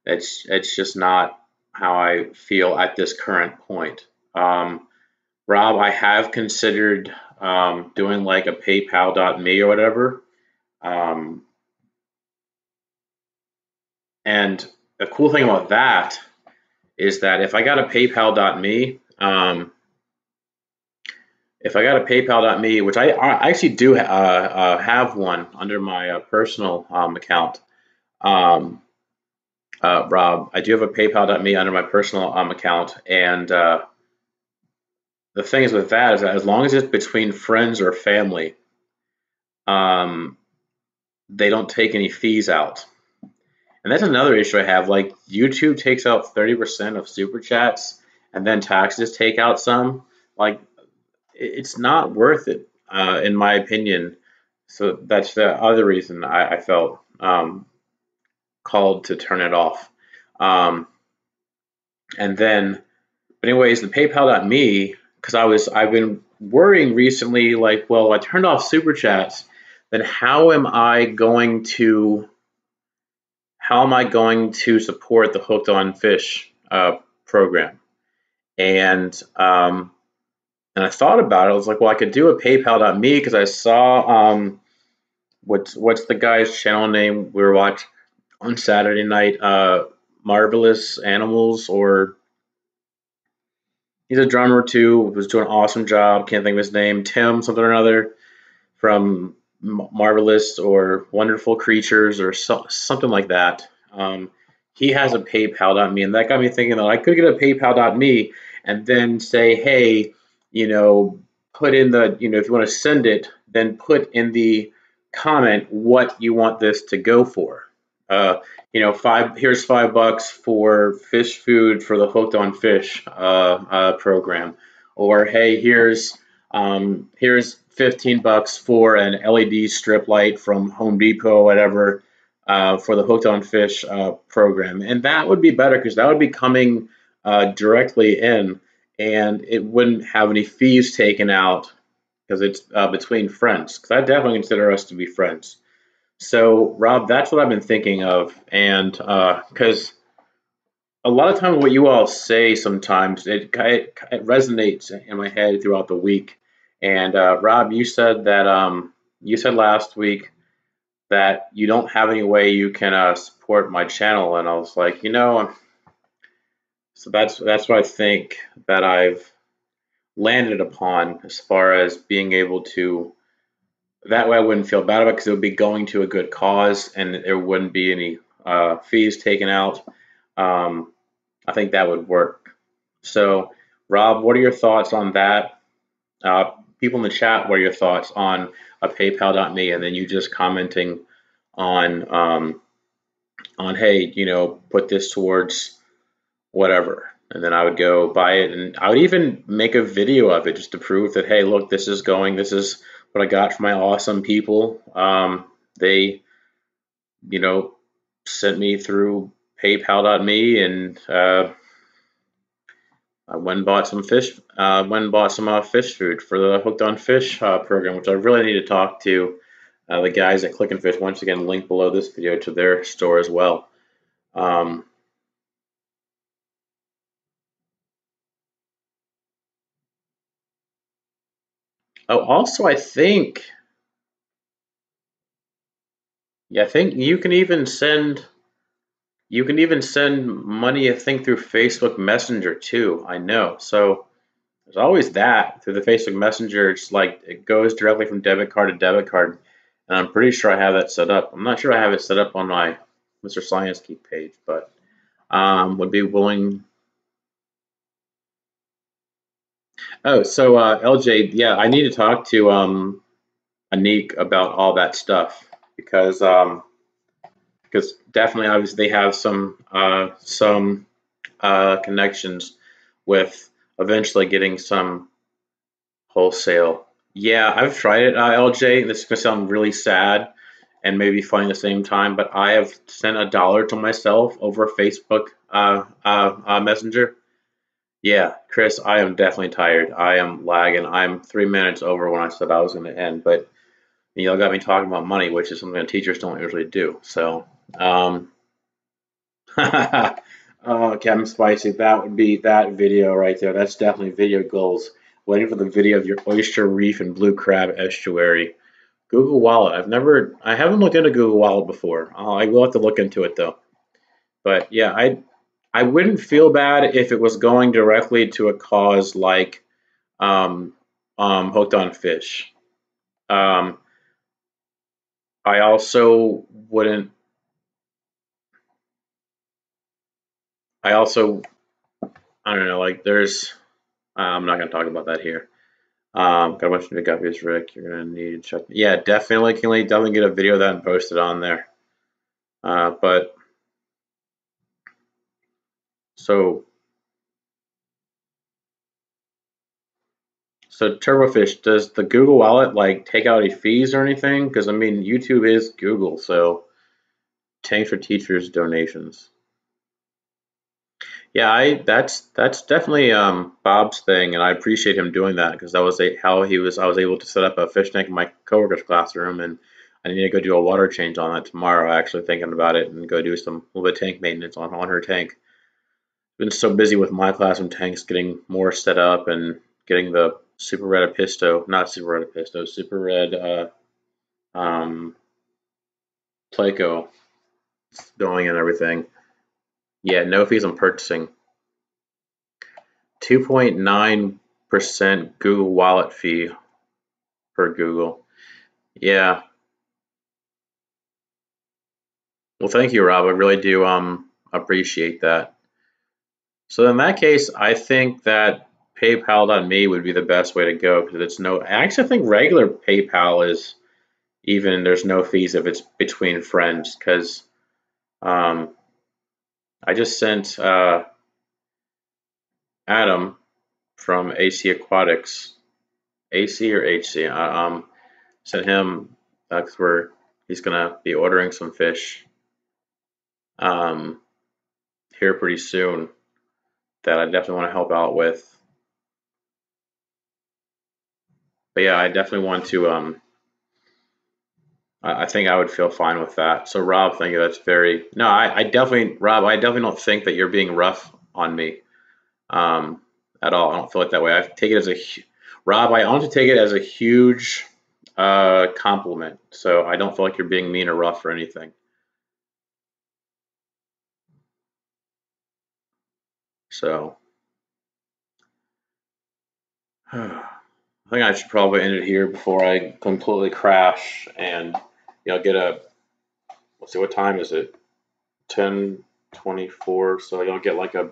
It's just not how I feel at this current point. Rob, I have considered doing like a PayPal.me or whatever. Um, and the cool thing about that is that if I got a PayPal.me, which I actually do have one under my personal account, um, Rob, I do have a PayPal.me under my personal account, and the thing is with that is that as long as it's between friends or family, um, they don't take any fees out. And that's another issue I have. Like YouTube takes out 30% of super chats, and then taxes take out some. Like it's not worth it, in my opinion. So that's the other reason I felt called to turn it off. Um, And then, but anyways, the PayPal.me, because I've been worrying recently, like, well, I turned off super chats, then how am I going to support the Hooked on Fish program? And and I thought about it. I was like, well, I could do a PayPal.me because I saw what's the guy's channel name we were watching on Saturday night? Marvelous Animals, or he's a drummer too. Was doing an awesome job. Can't think of his name. Tim something or another from Marvelous or Wonderful Creatures or something like that. He has a PayPal.me, and that got me thinking that I could get a PayPal.me and then say, hey, you know, put in the, if you want to send it, then put in the comment what you want this to go for. Uh, here's $5 for fish food for the Hooked on Fish program, or hey, here's $15 for an LED strip light from Home Depot or whatever for the Hooked on Fish program. And that would be better because that would be coming directly in, and it wouldn't have any fees taken out because it's between friends. Because I definitely consider us to be friends. So, Rob, that's what I've been thinking of. And because a lot of times what you all say sometimes it resonates in my head throughout the week. And Rob, you said last week that you don't have any way you can support my channel, and I was like, so that's what I think that I've landed upon as far as being able to. That way, I wouldn't feel bad about it because it would be going to a good cause, and there wouldn't be any fees taken out. Um, I think that would work. So, Rob, what are your thoughts on that? People in the chat, what are your thoughts on a PayPal.me, and then you just commenting on hey, put this towards whatever, and then I would go buy it, and I would even make a video of it just to prove that hey, look, this is what I got from my awesome people. They, you know, sent me through PayPal.me, and I went and bought some fish. Went and bought some fish food for the Hooked on Fish program, which I really need to talk to the guys at Click and Fish. Once again, link below this video to their store as well. Um, Also, I think you can even send money, I think, through Facebook Messenger too. I know. So there's always that through the Facebook Messenger. It's like it goes directly from debit card to debit card, and I'm pretty sure I have that set up. I'm not sure I have it set up on my MrScienceGeek page, but would be willing. Oh, so LJ, yeah, I need to talk to Anik about all that stuff because definitely, obviously, they have some connections with eventually getting some wholesale. Yeah, I've tried it, LJ. This is gonna sound really sad and maybe funny at the same time, but I have sent $1 to myself over Facebook Messenger. Yeah, Chris, I am definitely tired. I am lagging. I'm 3 minutes over when I said I was going to end, but got me talking about money, which is something that teachers don't usually do. So, um, oh, Captain Spicy, that would be that video right there. That's definitely video goals. Waiting for the video of your oyster reef and blue crab estuary. Google Wallet. I haven't looked into Google Wallet before. I will have to look into it though. But yeah, I wouldn't feel bad if it was going directly to a cause like um, Hooked on Fish. Um, I also wouldn't. I also I don't know. Like there's. I'm not gonna talk about that here. Got a bunch of new guppies, Rick. You're gonna need to check. Yeah, definitely. Can we definitely get a video of that and post it on there? But so so Turbofish, does the Google Wallet like take out any fees or anything? Because I mean, YouTube is Google, so thanks for teachers' donations. Yeah, that's definitely Bob's thing, and I appreciate him doing that because that was how he was. I was able to set up a fish tank in my coworker's classroom, and I need to go do a water change on that tomorrow. Actually, thinking about it, and go do some little bit of tank maintenance on her tank. Been so busy with my classroom tanks, getting more set up and getting the super red Episto, not super red Episto, super red um, Placo going and everything. Yeah, no fees on purchasing. 2.9% Google Wallet fee per Google. Yeah. Well, thank you, Rob. I really do appreciate that. So in that case, I think that PayPal.me would be the best way to go because it's no. I actually think regular PayPal is even there's no fees if it's between friends because um, I just sent Adam from AC Aquatics, AC or HC. Sent him because he's gonna be ordering some fish um, here pretty soon that I definitely want to help out with. But yeah, I definitely want to. I think I would feel fine with that. So Rob, thank you. That's very no. I definitely, Rob. I definitely don't think that you're being rough on me um, at all. I don't feel it that way. I take it as Rob. I honestly take it as a huge compliment. So I don't feel like you're being mean or rough or anything. So I think I should probably end it here before I completely crash and get a. Let's see, what time is it? 10:24. So you'll get like a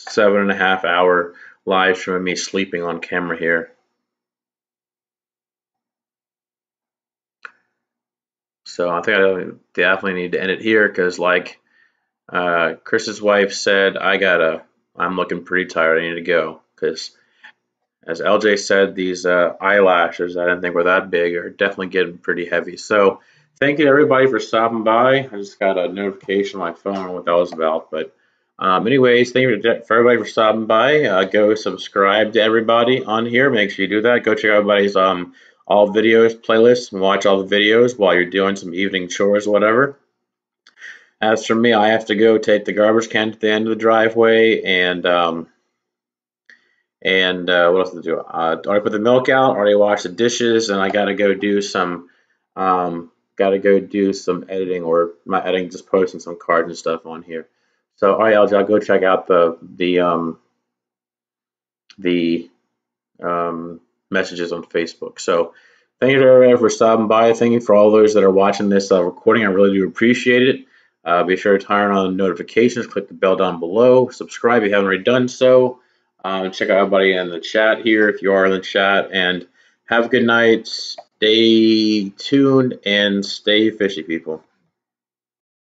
7.5 hour live stream of me sleeping on camera here. So I think I definitely need to end it here because, like Chris's wife said, I'm looking pretty tired. I need to go because, as LJ said, these eyelashes I didn't think were that big are definitely getting pretty heavy. So thank you to everybody for stopping by. I just got a notification on my phone. I don't know what that was about, but anyways, thank you for everybody for stopping by. Go subscribe to everybody on here. Make sure you do that. Go check out everybody's all videos playlist and watch all the videos while you're doing some evening chores or whatever. As for me, I have to go take the garbage can to the end of the driveway and what else to do? Already put the milk out, already washed the dishes, and I gotta go do some editing or not editing, just posting some cards and stuff on here. So all right, I'll go check out the messages on Facebook. So thank you to everybody for stopping by. Thank you for all those that are watching this recording. I really do appreciate it. Be sure to turn on notifications. Click the bell down below. Subscribe if you haven't already done so. Check out everybody in the chat here if you are in the chat. And have a good night. Stay tuned and stay fishy, people.